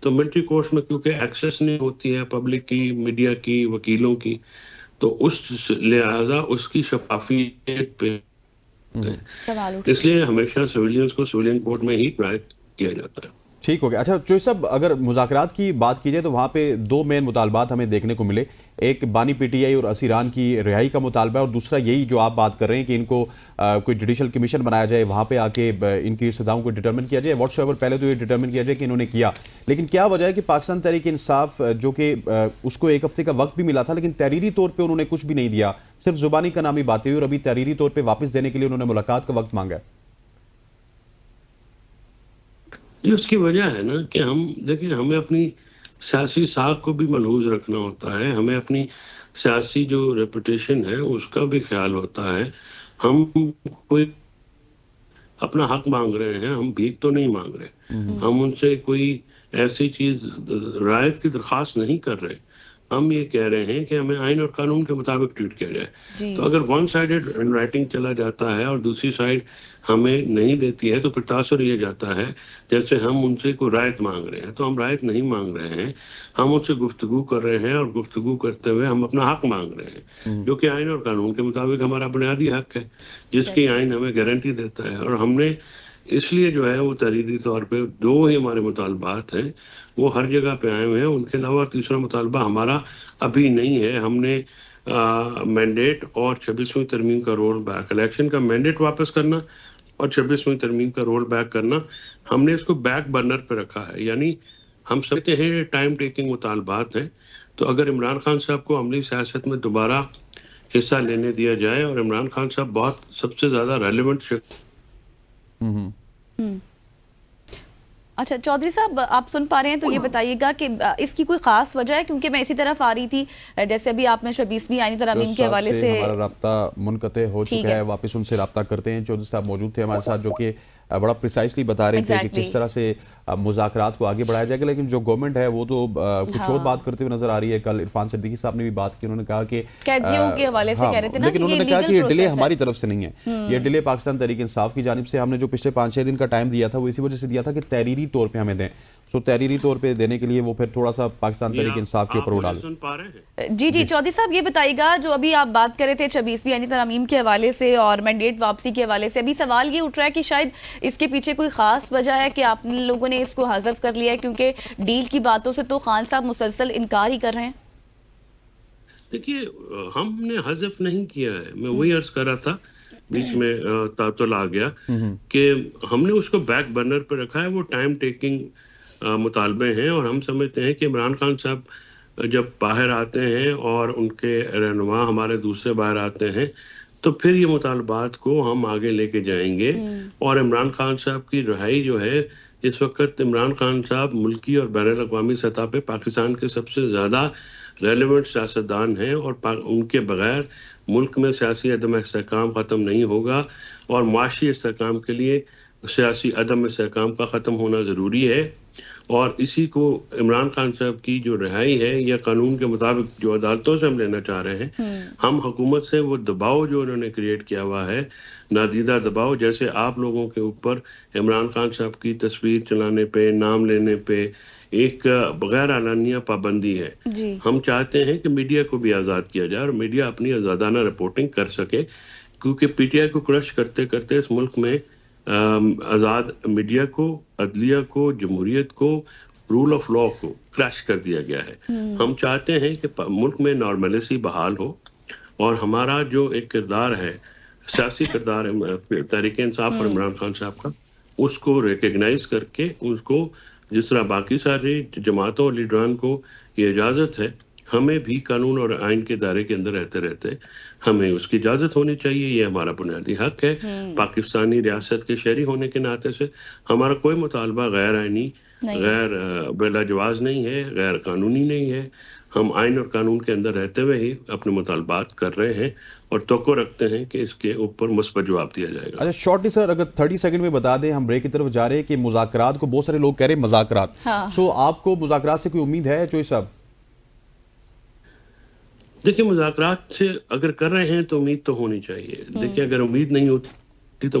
S4: تو ملٹری کورٹس میں کیونکہ ایکسیس نہیں ہوتی ہے پبلک کی، میڈیا کی، وکیلوں کی، تو اس لہٰذا اس کی شفافیت پہ اس لیے ہمیشہ سویلینز کو سویلین کورٹ میں ہی ٹرائی کیا جاتا ہے.
S2: ٹھیک ہو گیا. اچھا چوئی صاحب، اگر مذاکرات کی بات کی جائے تو وہاں پہ دو مین مطالبات ہمیں دیکھنے کو ملے. ایک بانی پی ٹی آئی اور اسیران کی رہائی کا مطالبہ ہے، اور دوسرا یہی جو آپ بات کر رہے ہیں کہ ان کو کوئی جوڈیشل کمیشن بنایا جائے، وہاں پہ آ کے ان کی سزاؤں کو ڈٹرمن کیا جائے. واٹس ایور پہلے تو یہ ڈٹرمن کیا جائے کہ انہوں نے کیا، لیکن کیا وجہ ہے کہ پاکستان تحریک انصاف جو کہ اس کو 1 ہفتے کا وقت بھی ملا تھا لیکن تحریری طور پہ انہوں نے کچھ بھی نہیں دیا، صرف زبانی کا نامی باتیں ہوئی، اور ابھی تحریری طور پہ واپس دینے کے لیے انہوں نے ملاقات کا وقت مانگا ہے.
S4: یہ اس کی وجہ ہے نا کہ ہم دیکھیں، ہمیں اپنی سیاسی ساکھ کو بھی ملحوظ رکھنا ہوتا ہے، ہمیں اپنی سیاسی جو ریپوٹیشن ہے اس کا بھی خیال ہوتا ہے. ہم کوئی اپنا حق مانگ رہے ہیں، ہم بھیک تو نہیں مانگ رہے، ہم ان سے کوئی ایسی چیز رعایت کی درخواست نہیں کر رہے. ہم یہ کہہ رہے ہیں کہ ہمیں آئین اور قانون کے مطابق ٹریٹ کیا جائے. تو اگر ون سائیڈڈ رائٹنگ چلا جاتا ہے اور دوسری سائڈ ہمیں نہیں دیتی ہے تو پھر تاثر یہ جاتا ہے جیسے ہم ان سے کوئی رعایت مانگ رہے ہیں. تو ہم رعایت نہیں مانگ رہے ہیں، ہم ان سے گفتگو کر رہے ہیں، اور گفتگو کرتے ہوئے ہم اپنا حق مانگ رہے ہیں جو کہ آئین اور قانون کے مطابق ہمارا بنیادی حق ہے، جس کی آئین ہمیں گارنٹی دیتا ہے. اور ہم نے اس لیے جو ہے وہ تحریری طور پہ 2 ہی ہمارے مطالبات ہیں، وہ ہر جگہ پہ آئے ہوئے ہیں. ان کے علاوہ تیسرا مطالبہ ہمارا ابھی نہیں ہے. ہم نے مینڈیٹ اور 26ویں ترمیم کا رول بیک، الیکشن کا مینڈیٹ واپس کرنا اور 26ویں ترمیم کا رول بیک کرنا، ہم نے اس کو بیک برنر پہ رکھا ہے. یعنی ہم سمجھتے ہیں یہ ٹائم ٹیکنگ مطالبات ہیں. تو اگر عمران خان صاحب کو عملی سیاست میں دوبارہ حصہ لینے دیا جائے، اور عمران خان صاحب بہت سب سے زیادہ ریلیونٹ
S1: اچھا چودھری صاحب، آپ سن پا رہے ہیں تو یہ بتائیے گا کہ اس کی کوئی خاص وجہ ہے؟ کیونکہ میں اسی طرف آ رہی تھی، جیسے ابھی آپ نے 26ویں آئینی ترامیم کے حوالے سے
S2: ہمارا رابطہ منقطع ہو چکا ہے، واپس ان سے رابطہ کرتے ہیں. چودھری صاحب موجود تھے ہمارے ساتھ جو کہ بڑا پریسائسلی بتا رہے تھے کہ کس طرح سے مذاکرات کو آگے بڑھایا جائے گا. لیکن جو گورنمنٹ ہے وہ تو کچھ اور بات کرتے ہوئے نظر آ رہی ہے. کل عرفان صدیقی صاحب نے بھی بات کی، انہوں نے کہا کہ
S1: قیدیوں کے حوالے سے کہہ رہے تھے نا،
S2: لیکن انہوں نے کہا کہ یہ ڈیلے ہماری طرف سے نہیں ہے، یہ ڈیلے پاکستان تحریک انصاف کی جانب سے. ہم نے جو پچھلے 5-6 دن کا ٹائم دیا تھا وہ اسی وجہ سے دیا تھا کہ تحریری طور پہ ہمیں دیں. سو تحریری طور پہ دینے کے لیے وہ پھر تھوڑا سا پاکستان تحریک انصاف کے اوپر اڑالیں.
S1: جی چودھری صاحب یہ بتائیے گا، جو ابھی آپ بات کر رہے تھے 26ویں آئینی ترامیم کے حوالے سے اور مینڈیٹ واپسی کے حوالے سے، ابھی سوال یہ اٹھ رہا ہے کہ شاید اس کے پیچھے کوئی خاص وجہ ہے کہ آپ لوگوں نے اس کو حذف کر لیا ہے، کیونکہ ڈیل کی باتوں سے تو خان صاحب مسلسل انکار ہی کر رہے ہیں.
S4: دیکھیے، ہم نے حذف نہیں کیا ہے. میں وہی عرض کر رہا تھا، بیچ میں تعطل آ گیا، کہ ہم نے اس کو بیک برنر پہ رکھا ہے. وہ ٹائم ٹیکنگ مطالبے ہیں، اور ہم سمجھتے ہیں کہ عمران خان صاحب جب باہر آتے ہیں اور ان کے رہنما ہمارے دوسرے باہر آتے ہیں تو پھر یہ مطالبات کو ہم آگے لے کے جائیں گے. اور عمران خان صاحب کی رہائی جو ہے، اس وقت عمران خان صاحب ملکی اور بین الاقوامی سطح پہ پاکستان کے سب سے زیادہ ریلیونٹ سیاستدان ہیں، اور ان کے بغیر ملک میں سیاسی عدم استحکام ختم نہیں ہوگا، اور معاشی استحکام کے لیے سیاسی عدم استحکام کا ختم ہونا ضروری ہے. اور اسی کو عمران خان صاحب کی جو رہائی ہے یا قانون کے مطابق جو عدالتوں سے ہم لینا چاہ رہے ہیں، ہم حکومت سے وہ دباؤ جو انہوں نے کریٹ کیا ہوا ہے، نادیدہ دباؤ، جیسے آپ لوگوں کے اوپر عمران خان صاحب کی تصویر چلانے پہ، نام لینے پہ ایک بغیر اعلانیہ پابندی ہے. ہم چاہتے ہیں کہ میڈیا کو بھی آزاد کیا جائے اور میڈیا اپنی آزادانہ رپورٹنگ کر سکے، کیونکہ پی ٹی آئی کو کرش کرتے کرتے اس ملک میں آزاد میڈیا کو، عدلیہ کو، جمہوریت کو، رول آف لا کو کرش کر دیا گیا ہے. ہم چاہتے ہیں کہ ملک میں نارملیسی بحال ہو، اور ہمارا جو ایک کردار ہے، سیاسی کردار ہے تحریک انصاف اور عمران خان صاحب کا، اس کو ریکگنائز کر کے اس کو، جس طرح باقی ساری جماعتوں اور لیڈران کو یہ اجازت ہے، ہمیں بھی قانون اور آئین کے دائرے کے اندر رہتے رہتے ہمیں اس کی اجازت ہونی چاہیے. یہ ہمارا بنیادی حق ہے. پاکستانی ریاست کے شہری ہونے کے ناطے سے ہمارا کوئی مطالبہ غیر آئینی، غیر بلا جواز نہیں ہے، غیر قانونی نہیں ہے. ہم آئین اور قانون کے اندر رہتے ہوئے ہی اپنے مطالبات کر رہے ہیں، اور توقع رکھتے ہیں کہ اس کے اوپر مثبت جواب دیا جائے گا.
S2: اچھا شارٹلی سر، اگر 30 سیکنڈ میں بتا دیں، ہم بریک کی طرف جا رہے ہیں، کہ مذاکرات کو بہت سارے لوگ کہہ رہے ہیں مذاکرات، سو آپ کو مذاکرات سے کوئی امید ہے چوئی صاحب؟
S4: دیکھیں، مذاکرات سے اگر کر رہے ہیں تو امید تو ہونی چاہیے. دیکھیں، اگر امید نہیں ہوتی تو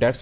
S2: that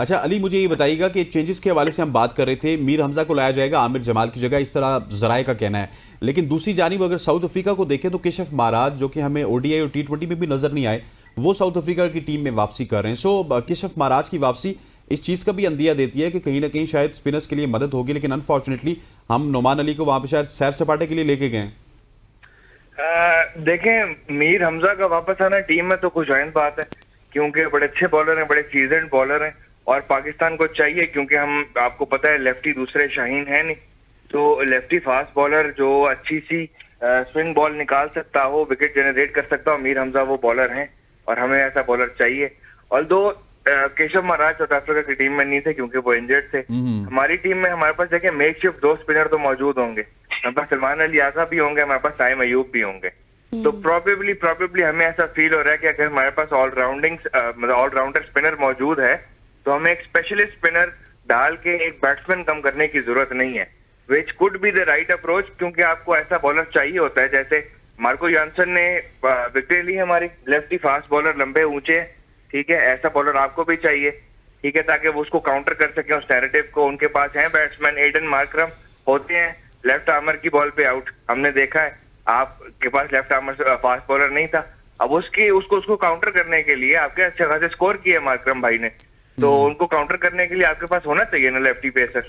S2: اچھا علی مجھے یہ بتائیے گا کہ چینجز کے حوالے سے ہم بات کر رہے تھے، میر حمزہ کو لایا جائے گا عامر جمال کی جگہ، اس طرح ذرائع کا کہنا ہے، لیکن دوسری جانب اگر ساؤتھ افریقہ کو دیکھیں تو کشف مہاراج جو کہ ہمیں او ڈی آئی اور T20 میں بھی نظر نہیں آئے، وہ ساؤتھ افریقہ کی ٹیم میں واپسی کر رہے ہیں. سو کشف مہاراج کی واپسی اس چیز کا بھی اندیہ دیتی ہے کہ کہیں نہ کہیں شاید اسپنرز کے لیے مدد ہوگی، لیکن انفارچونیٹلی ہم نعمان علی کو وہاں پہ شاید سیر سپاٹے کے لیے لے کے گئے ہیں.
S5: دیکھیں میر حمزہ کا واپس آنا ٹیم میں تو خوش آئند بات ہے، کیونکہ بڑے اچھے بالر ہیں، بڑے سیزنڈ بالر ہیں، اور پاکستان کو چاہیے، کیونکہ ہم آپ کو پتہ ہے لیفٹی دوسرے شاہین ہے نہیں، تو لیفٹی فاسٹ بالر جو اچھی سی سپن بال نکال سکتا ہو، وکٹ جنریٹ کر سکتا ہو، میر حمزہ وہ بالر ہیں اور ہمیں ایسا بالر چاہیے. although کیشو مہاراج ساؤتھ افریقہ کی ٹیم میں نہیں تھے کیونکہ وہ انجرڈ تھے. ہماری ٹیم میں ہمارے پاس دیکھیں میک شفٹ 2 اسپنر تو موجود ہوں گے، ہمارے پاس سلمان علی آغا بھی ہوں گے، ہمارے پاس سائم ایوب بھی ہوں گے. تو پروبیبلی ہمیں ایسا فیل ہو رہا ہے کہ اگر ہمارے پاس آل راؤنڈر اسپنر موجود ہے تو ہمیں ایک اسپیشلسٹ اسپنر ڈال کے ایک بیٹسمین کم کرنے کی ضرورت نہیں ہے، which could be the right approach, کیونکہ آپ کو ایسا بالر چاہیے ہوتا ہے. جیسے مارکو یانسن نے وکٹیں لی ہماری، لیفٹی فاسٹ بالر، لمبے اونچے، ٹھیک ہے، ایسا بالر آپ کو بھی چاہیے، ٹھیک ہے، تاکہ وہ اس کو کاؤنٹر کر سکیں اس نیریٹو کو. ان کے پاس ہیں بیٹسمین، ایڈن مارکرم ہوتے ہیں لیفٹ آرمر کی بال پہ آؤٹ، ہم نے دیکھا ہے. آپ کے پاس لیفٹ آرمر فاسٹ بالر نہیں تھا، اب اس کو کاؤنٹر کرنے کے لیے آپ کے اچھے خاصے اسکور کیے مارکرم بھائی نے، تو ان کو کاؤنٹر کرنے کے لیے آپ کے پاس ہونا چاہیے نا لیفٹی پیسر.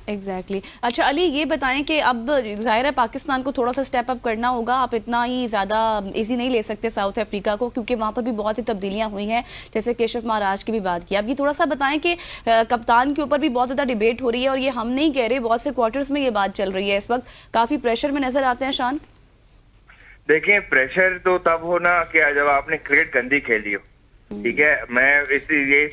S1: ایگزیکٹلی. اچھا علی یہ بتائیں کہ اب ظاہر ہے پاکستان کو تھوڑا سا اسٹیپ اپ کرنا ہوگا، آپ اتنا ہی زیادہ ایزی نہیں لے سکتے ساؤتھ افریقہ کو، کیونکہ وہاں پر بھی بہت سی تبدیلیاں ہوئی ہیں، جیسے کیشف مہاراج کی بھی بات کی. اب یہ تھوڑا سا بتائیں کہ کپتان کے اوپر بھی بہت زیادہ ڈیبیٹ ہو رہی ہے، اور یہ ہم نہیں کہہ رہے، بہت سے کوارٹرز میں یہ بات چل رہی ہے اس وقت، کافی پریشر میں نظر آتے ہیں. شان
S5: دیکھیں پریشر تو تب ہونا کہ جب آپ نے کرکٹ گندی کھیلی ہو، ٹھیک ہے. میں اس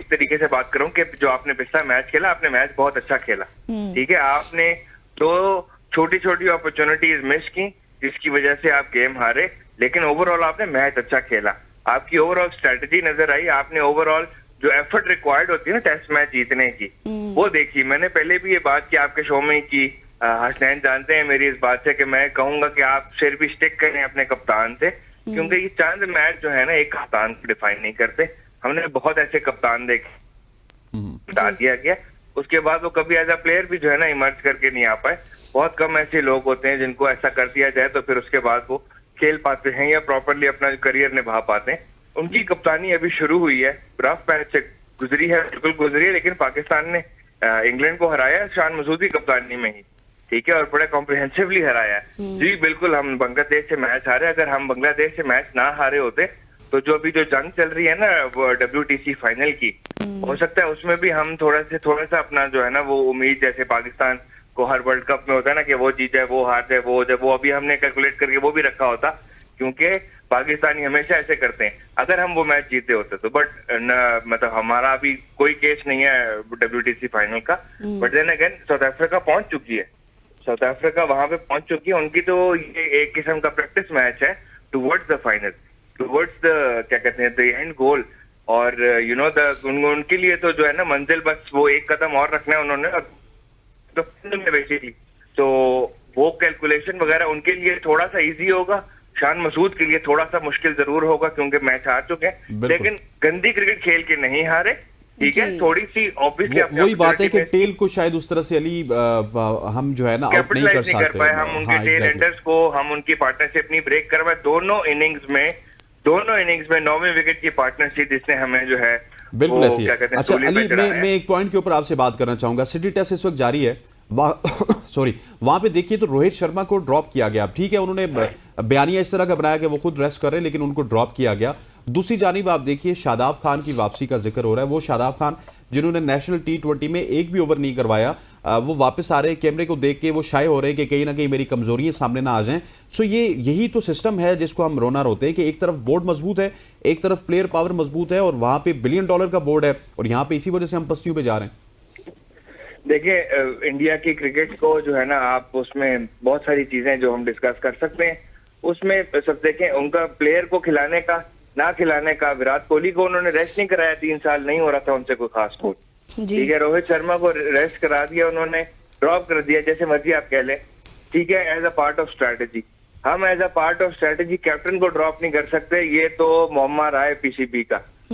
S5: طریقے سے بات کروں کہ جو آپ نے پچھلا میچ کھیلا، آپ نے میچ بہت اچھا کھیلا، ٹھیک ہے، آپ نے 2 چھوٹی اپرچونٹیز مس کی جس کی وجہ سے آپ گیم ہارے، لیکن اوور آل آپ نے میچ اچھا کھیلا. آپ کی اوور آل اسٹریٹجی نظر آئی، آپ نے اوور آل جو ایفرٹ ریکوائرڈ ہوتی ہے نا ٹیسٹ میچ جیتنے کی وہ دیکھی. میں نے پہلے بھی یہ بات کی آپ کے شو میں کی، حسنین جانتے ہیں میری اس بات سے کہ میں کہوں گا کہ آپ پھر بھی اسٹک کریں اپنے کپتان سے، کیونکہ یہ چاند میچ جو ہے نا ایک کپتان کو ڈیفائن نہیں کرتے. ہم نے بہت ایسے کپتان دیکھے بتا دیا گیا، اس کے بعد وہ کبھی ایز اے پلیئر بھی جو ہے نا ایمرج کر کے نہیں آ پائے. بہت کم ایسے لوگ ہوتے ہیں جن کو ایسا کر دیا جائے تو پھر اس کے بعد وہ کھیل پاتے ہیں یا پراپرلی اپنا کریئر نبھا پاتے ہیں. ان کی کپتانی ابھی شروع ہوئی ہے، رف پیچ سے گزری ہے، بالکل گزری ہے، لیکن پاکستان نے انگلینڈ کو ہرایا شان مسعود کی کپتانی میں ہی، ٹھیک ہے، اور بڑے کمپریہنسولی ہرایا. جی بالکل ہم بنگلہ دیش سے میچ ہارے، اگر ہم بنگلہ دیش سے میچ نہ ہارے ہوتے تو جو ابھی جو جنگ چل رہی ہے نا وہ WTC فائنل کی، ہو سکتا ہے اس میں بھی ہم تھوڑا سا اپنا جو ہے نا وہ امید، جیسے پاکستان کو ہر ورلڈ کپ میں ہوتا ہے نا کہ وہ جیت جائے، وہ ہار جائے، وہ ابھی ہم نے کیلکولیٹ کر کے وہ بھی رکھا ہوتا، کیونکہ پاکستانی ہمیشہ ایسے کرتے ہیں اگر ہم وہ میچ جیتے ہوتے تو. بٹ مطلب ہمارا ابھی کوئی کیس نہیں ہے WTC فائنل کا. But then again South Africa پہنچ چکی ہے، ساؤتھ افریقہ وہاں پہ پہنچ چکی ہے. ان کی تو یہ ایک قسم کا پریکٹس میچ ہے towards the final, towards the کیا کہتے ہیں دا اینڈ گول. اور یو نو ان کے لیے تو جو ہے نا منزل بس وہ ایک قدم اور رکھنا ہے انہوں نے بیسیکلی. تو وہ کیلکولیشن وغیرہ ان کے لیے تھوڑا سا ایزی ہوگا، شان مسعود کے لیے تھوڑا سا مشکل ضرور ہوگا کیونکہ میچ ہار چکے ہیں، لیکن گندی کرکٹ کھیل کے نہیں ہارے، ٹھیک ہے. تھوڑی سی obviously
S2: وہی بات ہے کہ ٹیل کو شاید اس طرح سے علی ہم جو ہے نا آؤٹ نہیں کر سکتے،
S5: ہم ان کے ٹیل اینڈرز کو، ہم ان کی پارٹنرشپ نہیں بریک کر پائے. دونوں اننگز میں 9ویں وکٹ کی پارٹنرشپ جس نے ہمیں جو ہے
S2: بالکل ایسی ہے. اچھا علی میں ایک پوائنٹ کے اوپر آپ سے بات کرنا چاہوں گا. سٹی ٹیسٹ اس وقت جاری ہے، وہاں پہ دیکھیے تو روہت شرما کو ڈراپ کیا گیا. ٹھیک ہے انہوں نے بیانیہ اس طرح کا بنایا کہ وہ خود ریسٹ کر رہے ہیں، لیکن ان کو ڈراپ کیا گیا. دوسری جانب آپ دیکھیے شاداب خان کی واپسی کا ذکر ہو رہا ہے. وہ شاداب خان جنہوں نے نیشنل T20 میں ایک بھی اوور نہیں کروایا، وہ واپس آ رہے ہیں، کیمرے کو دیکھ کے وہ شائع ہو رہے ہیں کہ کہیں نہ کہیں میری کمزوریاں سامنے نہ آ جائیں. سو یہی تو سسٹم ہے جس کو ہم رونا روتے ہیں کہ ایک طرف بورڈ مضبوط ہے، ایک طرف پلیئر پاور مضبوط ہے، اور وہاں پہ $1 بلین کا بورڈ ہے، اور یہاں پہ اسی وجہ سے ہم پستیوں پہ جا رہے ہیں.
S5: دیکھیں انڈیا کی کرکٹ کو جو ہے نا آپ اس میں بہت ساری چیزیں جو ہم ڈسکس کر سکتے ہیں. اس میں سب دیکھیں ان کا پلیئر کو کھلانے کا نہ کھلانے کا. وراٹ کوہلی کو انہوں نے ریسٹ نہیں کرایا، 3 سال نہیں ہو رہا تھا ان سے کوئی خاص کوچ، ٹھیک ہے. روہت شرما کو ریسٹ کرا دیا انہوں نے، ڈراپ کر دیا، جیسے مرضی آپ کہہ لیں، ٹھیک ہے، as a part of strategy. ہم as a part of strategy captain کو ڈراپ نہیں کر سکتے. یہ تو معمہ رہا ہے PCB کا،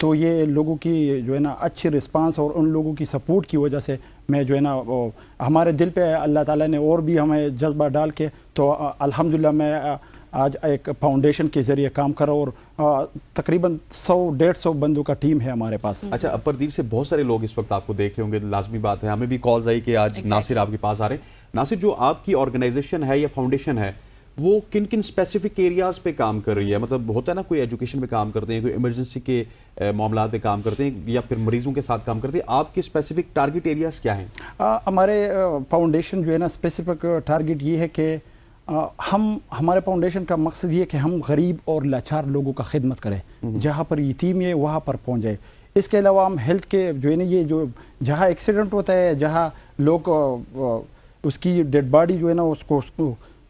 S6: تو یہ لوگوں کی جو ہے نا اچھی رسپانس اور ان لوگوں کی سپورٹ کی وجہ سے میں جو ہے نا ہمارے دل پہ اللہ تعالیٰ نے اور بھی ہمیں جذبہ ڈال کے تو الحمدللہ میں آج ایک فاؤنڈیشن کے ذریعے کام کر رہا ہوں اور تقریباً 100-150 بندوں کا ٹیم ہے ہمارے پاس.
S2: اچھا اپردیر سے بہت سارے لوگ اس وقت آپ کو دیکھ رہے ہوں گے, لازمی بات ہے, ہمیں بھی کالز آئی کہ آج ناصر آپ کے پاس آ رہے ہیں. ناصر, جو آپ کی آرگنائزیشن ہے یا فاؤنڈیشن ہے وہ کن کن اسپیسیفک ایریاز پہ کام کر رہی ہے؟ مطلب ہوتا ہے نا کوئی ایجوکیشن پہ کام کرتے ہیں, کوئی ایمرجنسی کے معاملات پہ کام کرتے ہیں, یا پھر مریضوں کے ساتھ کام کرتے ہیں. آپ کے اسپیسیفک ٹارگٹ ایریاز کیا ہیں؟
S6: ہمارے فاؤنڈیشن جو ہے نا اسپیسیفک ٹارگٹ یہ ہے کہ ہمارے فاؤنڈیشن کا مقصد یہ ہے کہ ہم غریب اور لاچار لوگوں کا خدمت کریں, جہاں پر یتیم ہے وہاں پر پہنچ جائے. اس کے علاوہ ہم ہیلتھ کے جو ہے نا یہ جو جہاں ایکسیڈنٹ ہوتا ہے, جہاں لوگ اس کی ڈیڈ باڈی جو ہے نا اس کو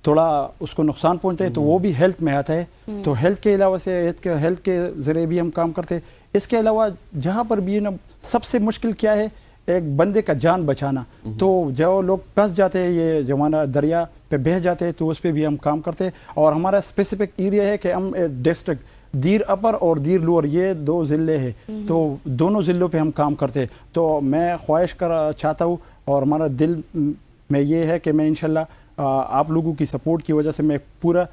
S6: تھوڑا اس کو نقصان پہنچتا ہے تو وہ بھی ہیلتھ میں آتا ہے. تو ہیلتھ کے علاوہ سے ہیلتھ کے ذریعے بھی ہم کام کرتے ہیں. اس کے علاوہ جہاں پر بھی نا سب سے مشکل کیا ہے, ایک بندے کا جان بچانا. تو جو لوگ پھنس جاتے ہیں, یہ جوانہ دریا پہ بہہ جاتے ہیں, تو اس پہ بھی ہم کام کرتے ہیں. اور ہمارا اسپیسیفک ایریا ہے کہ ہم ڈسٹرکٹ دیر اپر اور دیر لوور یہ 2 ضلع ہیں, تو دونوں ضلعوں پہ ہم کام کرتے ہیں. تو میں خواہش چاہتا ہوں اور ہمارا دل میں یہ ہے کہ میں انشاءاللہ آپ لوگوں کی سپورٹ کی وجہ سے میں پورا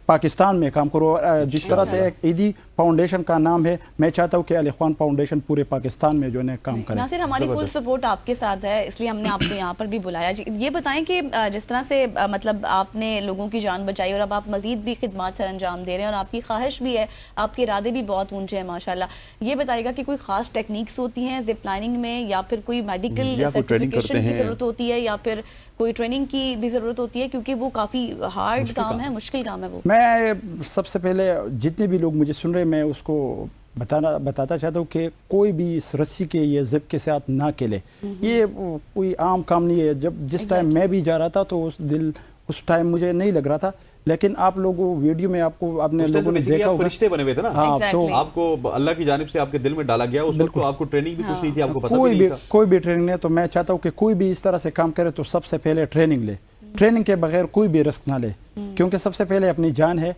S6: پاکستان میں کام کروں. جس طرح سے ایک ایدی فاؤنڈیشن کا نام ہے, میں چاہتا ہوں کہ علی خوان فاؤنڈیشن پورے پاکستان میں جو ہے کام کرے.
S1: ناصر, ہماری فل سپورٹ آپ کے ساتھ ہے, اس لیے ہم نے آپ کو یہاں پر بھی بلایا. یہ بتائیں کہ جس طرح سے مطلب آپ نے لوگوں کی جان بچائی اور اب آپ مزید بھی خدمات سر انجام دے رہے ہیں, اور آپ کی خواہش بھی ہے, آپ کے ارادے بھی بہت اونچے ہیں ماشاءاللہ. یہ بتائیے گا کہ کوئی خاص ٹیکنیکس ہوتی ہیں زپ لائننگ میں, یا پھر کوئی میڈیکل سرٹیفکیشن کی ضرورت ہوتی ہے, یا پھر کوئی ٹریننگ کی بھی ضرورت ہوتی ہے, کیونکہ وہ کافی ہارڈ کام ہے, مشکل کام ہے وہ؟
S6: میں سب سے پہلے جتنے بھی لوگ مجھے سن رہے ہیں میں اس کو بتاتا چاہتا ہوں کہ کوئی بھی اس رسی کے یہ زپ کے ساتھ نہ کھیلے. یہ کوئی عام کام نہیں ہے. جس ٹائم میں بھی جا رہا تھا تو اس ٹائم مجھے نہیں لگ رہا تھا, لیکن آپ لوگوں ویڈیو میں آپ کو اپنے لوگوں نے دیکھا ہوگا
S2: فرشتے بنے ہوئے تھے نا.
S6: ہاں, تو
S2: آپ کو اللہ کی جانب سے آپ کے دل میں ڈالا گیا. اس وقت آپ کو ٹریننگ بھی کچھ نہیں تھی, آپ کو پتہ بھی نہیں تھا
S6: کوئی بھی ٹریننگ نہیں. تو میں چاہتا ہوں کہ کوئی بھی اس طرح سے کام کرے تو سب سے پہلے ٹریننگ لے. ٹریننگ کے بغیر کوئی بھی رسک نہ لے, کیونکہ سب سے پہلے اپنی جان ہے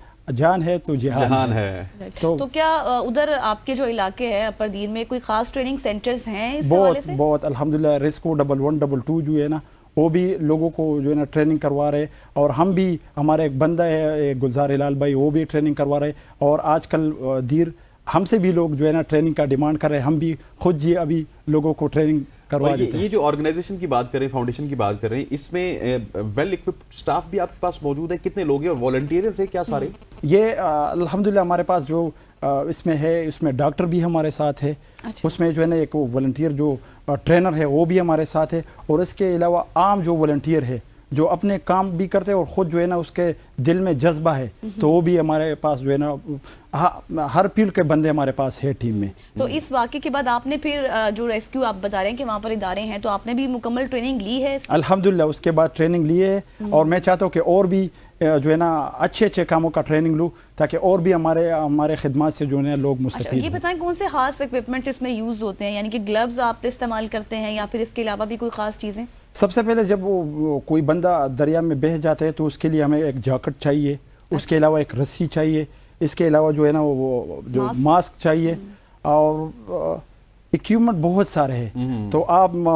S6: تو جہان ہے.
S1: تو کیا ادھر آپ کے جو علاقے ہے اپر دیر میں کوئی خاص ٹریننگ سینٹرز ہیں اس حوالے سے؟
S6: بہت الحمدللہ. ریسکو 1122 جو ہے نا وہ بھی لوگوں کو جو ہے نا ٹریننگ کروا رہے, اور ہم بھی, ہمارے ایک بندہ ہے گلزار ہلال بھائی, وہ بھی ٹریننگ کروا رہے. اور آج کل دیر ہم سے بھی لوگ جو ہے نا ٹریننگ کا ڈیمانڈ کر رہے ہیں, ہم بھی خود جی ابھی لوگوں کو ٹریننگ کروا دیتے ہیں.
S2: یہ جو آرگنائزیشن کی بات کریں, فاؤنڈیشن کی بات کریں, اس میں ویل اکوپڈ سٹاف بھی آپ کے پاس موجود ہے؟ کتنے لوگ ہیں اور والنٹیئرز ہیں کیا سارے؟
S6: یہ الحمدللہ ہمارے پاس جو اس میں ہے, اس میں ڈاکٹر بھی ہمارے ساتھ ہے. اس میں جو ہے نا ایک والنٹیئر جو ٹرینر ہے وہ بھی ہمارے ساتھ ہے. اور اس کے علاوہ عام جو والنٹیئر ہے جو اپنے کام بھی کرتے ہیں اور خود جو ہے نا اس کے دل میں جذبہ ہے, تو وہ بھی ہمارے پاس جو ہے نا ہر فیلڈ کے بندے ہمارے پاس ہے ٹیم میں.
S1: تو اس واقعے کے بعد آپ نے پھر جو ریسکیو آپ بتا رہے ہیں کہ وہاں پر ادارے ہیں, تو آپ نے بھی مکمل ٹریننگ لی ہے؟
S6: الحمدللہ اس کے بعد ٹریننگ لی ہے, اور میں چاہتا ہوں کہ اور بھی جو ہے نا اچھے کاموں کا ٹریننگ لوں, تاکہ اور بھی ہمارے خدمات سے جو ہے لوگ مستفید ہوں.
S1: یہ بتائیں کون سے خاص ایکوپمنٹ اس میں یوز ہوتے ہیں, یعنی کہ گلوز آپ استعمال کرتے ہیں, یا پھر اس کے علاوہ بھی کوئی خاص چیزیں؟
S6: سب سے پہلے جب کوئی بندہ دریا میں بہہ جاتا ہے تو اس کے لیے ہمیں ایک جاکٹ چاہیے, اس کے علاوہ ایک رسی چاہیے, اس کے علاوہ جو ہے نا وہ جو ماسک چاہیے, اور ایکوپمنٹ بہت سارے ہیں. تو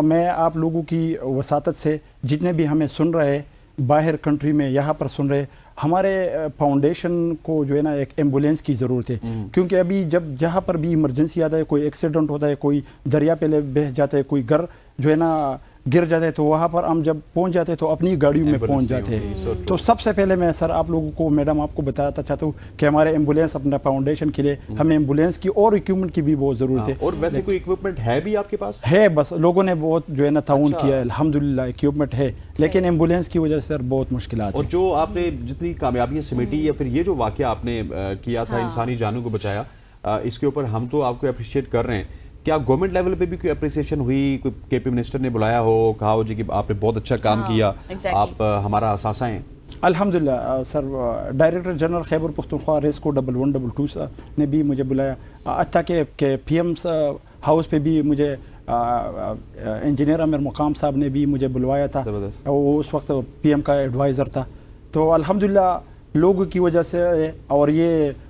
S6: میں آپ لوگوں کی وساطت سے جتنے بھی ہمیں سن رہے باہر کنٹری میں, یہاں پر سن رہے, ہمارے فاؤنڈیشن کو جو ہے نا ایک ایمبولینس کی ضرورت ہے. کیونکہ ابھی جہاں پر بھی ایمرجنسی آتا ہے, کوئی ایکسیڈنٹ ہوتا ہے, کوئی دریا پہ بہہ جاتا ہے, کوئی گھر جو ہے نا گر جاتے ہیں, تو وہاں پر ہم جب پہنچ جاتے ہیں تو اپنی گاڑیوں میں پہنچ جاتے ہیں. تو سب سے پہلے میں سر آپ لوگوں کو, میڈم آپ کو بتاتا چاہتا ہوں کہ ہمارے ایمبولینس اپنا فاؤنڈیشن کے لیے ہمیں ایمبولینس کی اور ایکوپمنٹ کی بھی بہت ضرورت ہے.
S2: اور ویسے کوئی ایکوپمنٹ ہے بھی آپ کے پاس؟
S6: ہے, بس لوگوں نے بہت جو ہے نا تعاون کیا ہے, الحمدللہ ایکوپمنٹ ہے, لیکن ایمبولینس کی وجہ سے سر بہت مشکلات ہیں.
S2: اور جو آپ نے جتنی کامیابیاں سمیٹی, یا پھر یہ جو واقعہ آپ نے کیا تھا, انسانی جانوں کو بچایا, اس کے اوپر ہم تو آپ کو اپریشیٹ کر رہے ہیں. کیا گورنمنٹ لیول پہ بھی کوئی اپریسیشن ہوئی, کوئی کے پی منسٹر نے بلایا ہو, کہا ہو جی کہ آپ نے بہت اچھا کام کیا, آپ ہمارا اثاثہ ہیں؟
S6: الحمدللہ سر, director general Khyber Pakhtunkhwa rescue 1122 نے بھی مجھے بلایا, حتیٰ کہ پی ایم ہاؤس پہ بھی مجھے انجینئر امیر مقام صاحب نے بھی مجھے بلوایا تھا, وہ اس وقت پی ایم کا ایڈوائزر تھا. تو الحمدللہ لوگوں کی وجہ سے, اور یہ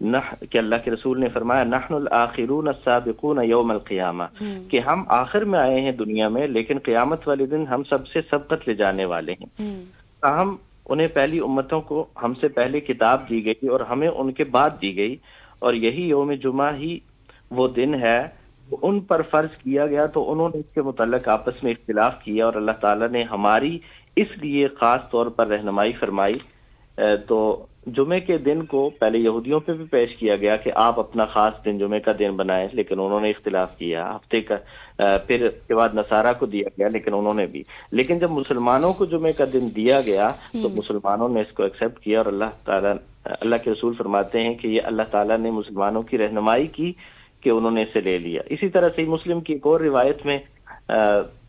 S7: کہ اللہ کے رسول نے فرمایا نحن الآخرون السابقون یوم القیامہ، کہ ہم آخر میں آئے ہیں دنیا میں لیکن قیامت والے دن ہم سب سے سبقت لے جانے والے ہیں۔ تاہم انہیں پہلی امتوں کو ہم سے پہلے کتاب دی گئی اور ہمیں ان کے بعد دی گئی، اور یہی یوم جمعہ ہی وہ دن ہے ان پر فرض کیا گیا، تو انہوں نے اس کے متعلق آپس میں اختلاف کیا اور اللہ تعالیٰ نے ہماری اس لیے خاص طور پر رہنمائی فرمائی۔ تو جمعے کے دن کو پہلے یہودیوں پہ بھی پیش کیا گیا کہ آپ اپنا خاص دن جمعے کا دن بنائیں، لیکن انہوں نے اختلاف کیا۔ ہفتے کا پھر اس کے بعد نصارہ کو دیا گیا، لیکن انہوں نے بھی، لیکن جب مسلمانوں کو جمعے کا دن دیا گیا تو مسلمانوں نے اس کو ایکسیپٹ کیا، اور اللہ کے رسول فرماتے ہیں کہ یہ اللہ تعالیٰ نے مسلمانوں کی رہنمائی کی کہ انہوں نے اسے لے لیا۔ اسی طرح صحیح مسلم کی ایک اور روایت میں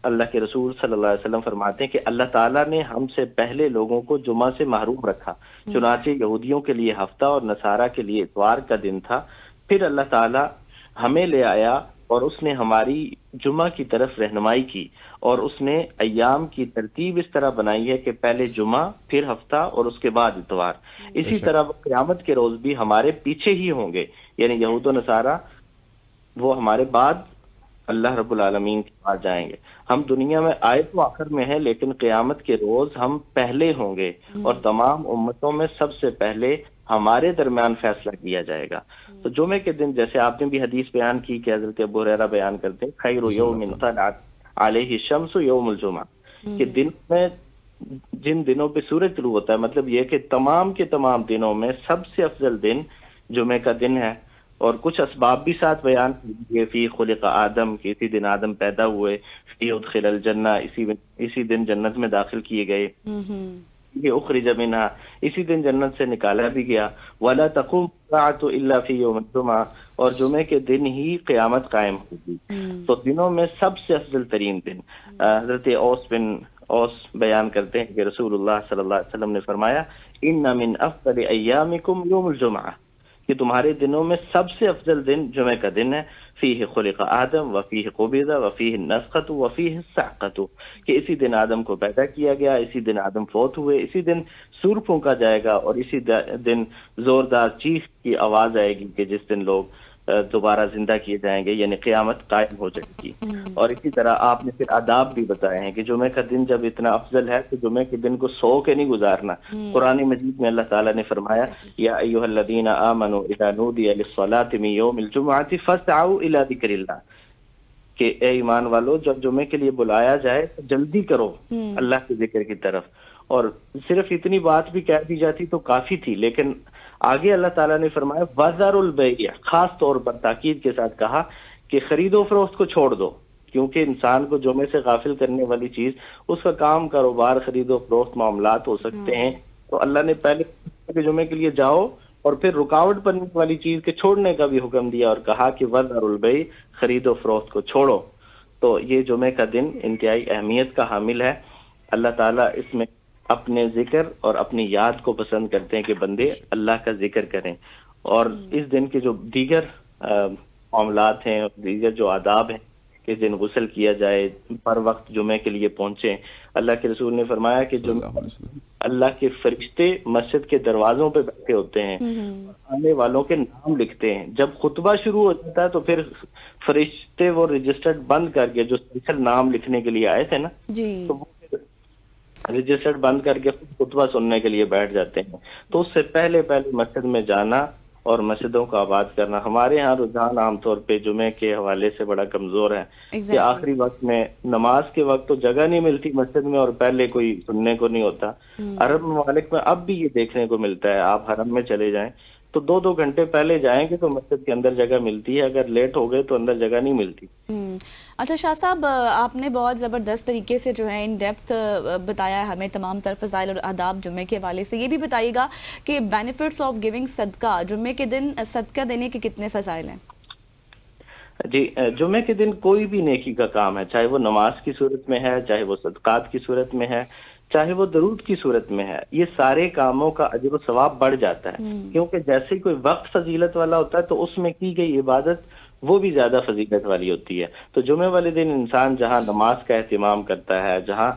S7: اللہ کے رسول صلی اللہ علیہ وسلم فرماتے ہیں کہ اللہ تعالیٰ نے ہم سے پہلے لوگوں کو جمعہ سے محروم رکھا، چنانچہ یہودیوں کے لیے ہفتہ اور نصارہ کے لیے اتوار کا دن تھا، پھر اللہ تعالیٰ ہمیں لے آیا اور اس نے ہماری جمعہ کی طرف رہنمائی کی، اور اس نے ایام کی ترتیب اس طرح بنائی ہے کہ پہلے جمعہ، پھر ہفتہ اور اس کے بعد اتوار۔ اسی طرح قیامت کے روز بھی ہمارے پیچھے ہی ہوں گے، یعنی یہود و نصارہ وہ ہمارے بعد اللہ رب العالمین کے پاس جائیں گے۔ ہم دنیا میں آئے تو آخر میں ہیں، لیکن قیامت کے روز ہم پہلے ہوں گے، اور تمام امتوں میں سب سے پہلے ہمارے درمیان فیصلہ کیا جائے گا۔ تو جمعے کے دن جیسے آپ نے بھی حدیث بیان کی کہ حضرت ابو ہریرہ بیان کرتے ہیں خیر یوم طلعت علیہ الشمس یوم الجمعہ، کہ دن میں جن دنوں پہ سورج طلوع ہوتا ہے، مطلب یہ کہ تمام کے تمام دنوں میں سب سے افضل دن جمعے کا دن ہے۔ اور کچھ اسباب بھی ساتھ بیان کیے، فی خلق آدم، کہ اسی دن آدم پیدا ہوئے، فی ادخل الجنہ، اسی دن جنت میں داخل کیے گئے، یہ اخرج منہا، اسی دن جنت سے نکالا بھی گیا، ولا تقوم الساعۃ الا فی یوم الجمعہ، اور جمعے کے دن ہی قیامت قائم ہوگی۔ تو دنوں میں سب سے افضل ترین دن، حضرت اوس بن اوس بیان کرتے ہیں کہ رسول اللہ صلی اللہ علیہ وسلم نے فرمایا ان من افضل ایامکم یوم الجمعہ، کہ تمہارے دنوں میں سب سے افضل دن جمعے کا دن ہے، فیہ خلق آدم وفیہ قبض وفیہ النفخۃ وفیہ الصعقۃ، کہ اسی دن آدم کو پیدا کیا گیا، اسی دن آدم فوت ہوئے، اسی دن سور پھونکا جائے گا، اور اسی دن زوردار چیخ کی آواز آئے گی کہ جس دن لوگ دوبارہ زندہ کیے جائیں گے، یعنی قیامت قائم ہو جائے گی۔ اور اسی طرح آپ نے پھر آداب بھی بتائے ہیں کہ جمعے کا دن جب اتنا افضل ہے تو جمعے کے دن کو سو کے نہیں گزارنا۔ قرآن مجید میں اللہ تعالیٰ نے فرمایا یا ایھا الذین آمنوا اذا نودی للصلاۃ من یوم الجمعۃ فاسعوا الی ذکر اللہ، کہ اے ایمان والو جب جمعے کے لیے بلایا جائے تو جلدی کرو اللہ کے ذکر کی طرف۔ اور صرف اتنی بات بھی کہہ دی جاتی تو کافی تھی، لیکن آگے اللہ تعالیٰ نے فرمایا وَذَرُوا الْبَيْعَ، خاص طور پر تاکید کے ساتھ کہا کہ خرید و فروخت کو چھوڑ دو، کیونکہ انسان کو جمعے سے غافل کرنے والی چیز اس کا کام کاروبار، خرید و فروخت، معاملات ہو سکتے ہیں۔ تو اللہ نے پہلے جمعے کے لیے جاؤ، اور پھر رکاوٹ بننے والی چیز کے چھوڑنے کا بھی حکم دیا اور کہا کہ وَذَرُوا الْبَيْعَ، خرید و فروخت کو چھوڑو۔ تو یہ جمعے کا دن انتہائی اہمیت کا حامل ہے۔ اللہ تعالیٰ اس میں اپنے ذکر اور اپنی یاد کو پسند کرتے ہیں کہ بندے اللہ کا ذکر کریں، اور اس دن کے جو دیگر معاملات ہیں، دیگر جو آداب ہیں، اس دن غسل کیا جائے، پر وقت جمعے کے لیے پہنچیں۔ اللہ کے رسول نے فرمایا کہ جو اللہ کے فرشتے مسجد کے دروازوں پہ بیٹھے ہوتے ہیں، آنے والوں کے نام لکھتے ہیں۔ جب خطبہ شروع ہو جاتا ہے تو پھر فرشتے وہ رجسٹرڈ بند کر کے، جو اسپیشل نام لکھنے کے لیے آئے تھے نا، تو وہ رجسٹرڈ بند کر کے خطبہ سننے کے لیے بیٹھ جاتے ہیں۔ تو اس سے پہلے مسجد میں جانا اور مسجدوں کو آباد کرنا۔ ہمارے ہاں رجحان عام طور پہ جمعے کے حوالے سے بڑا کمزور ہے، کہ آخری وقت میں نماز کے وقت تو جگہ نہیں ملتی مسجد میں، اور پہلے کوئی سننے کو نہیں ہوتا۔ عرب ممالک میں اب بھی یہ دیکھنے کو ملتا ہے، آپ حرم میں چلے جائیں تو 2 گھنٹے پہلے جائیں گے تو مسجد کے اندر جگہ ملتی ہے، اگر لیٹ ہو گئے تو اندر جگہ نہیں ملتی۔
S1: اچھا شاہ صاحب، آپ نے بہت زبردست طریقے سے جو ہے ان ڈیپتھ بتایا ہے ہمیں تمام تر فضائل اور آداب جمعے کے حوالے سے۔ یہ بھی بتائیے گا کہ بینیفٹس آف گیونگ صدقہ، جمعے کے دن صدقہ دینے کے کتنے فضائل ہیں؟
S7: جی، جمعے کے دن کوئی بھی نیکی کا کام ہے، چاہے وہ نماز کی صورت میں ہے، چاہے وہ صدقات کی صورت میں ہے، چاہے وہ درود کی صورت میں ہے، یہ سارے کاموں کا اجر و ثواب بڑھ جاتا ہے، کیونکہ جیسے ہی کوئی وقت فضیلت والا ہوتا ہے تو اس میں کی گئی عبادت وہ بھی زیادہ فضیلت والی ہوتی ہے۔ تو جمعے والے دن انسان جہاں نماز کا اہتمام کرتا ہے، جہاں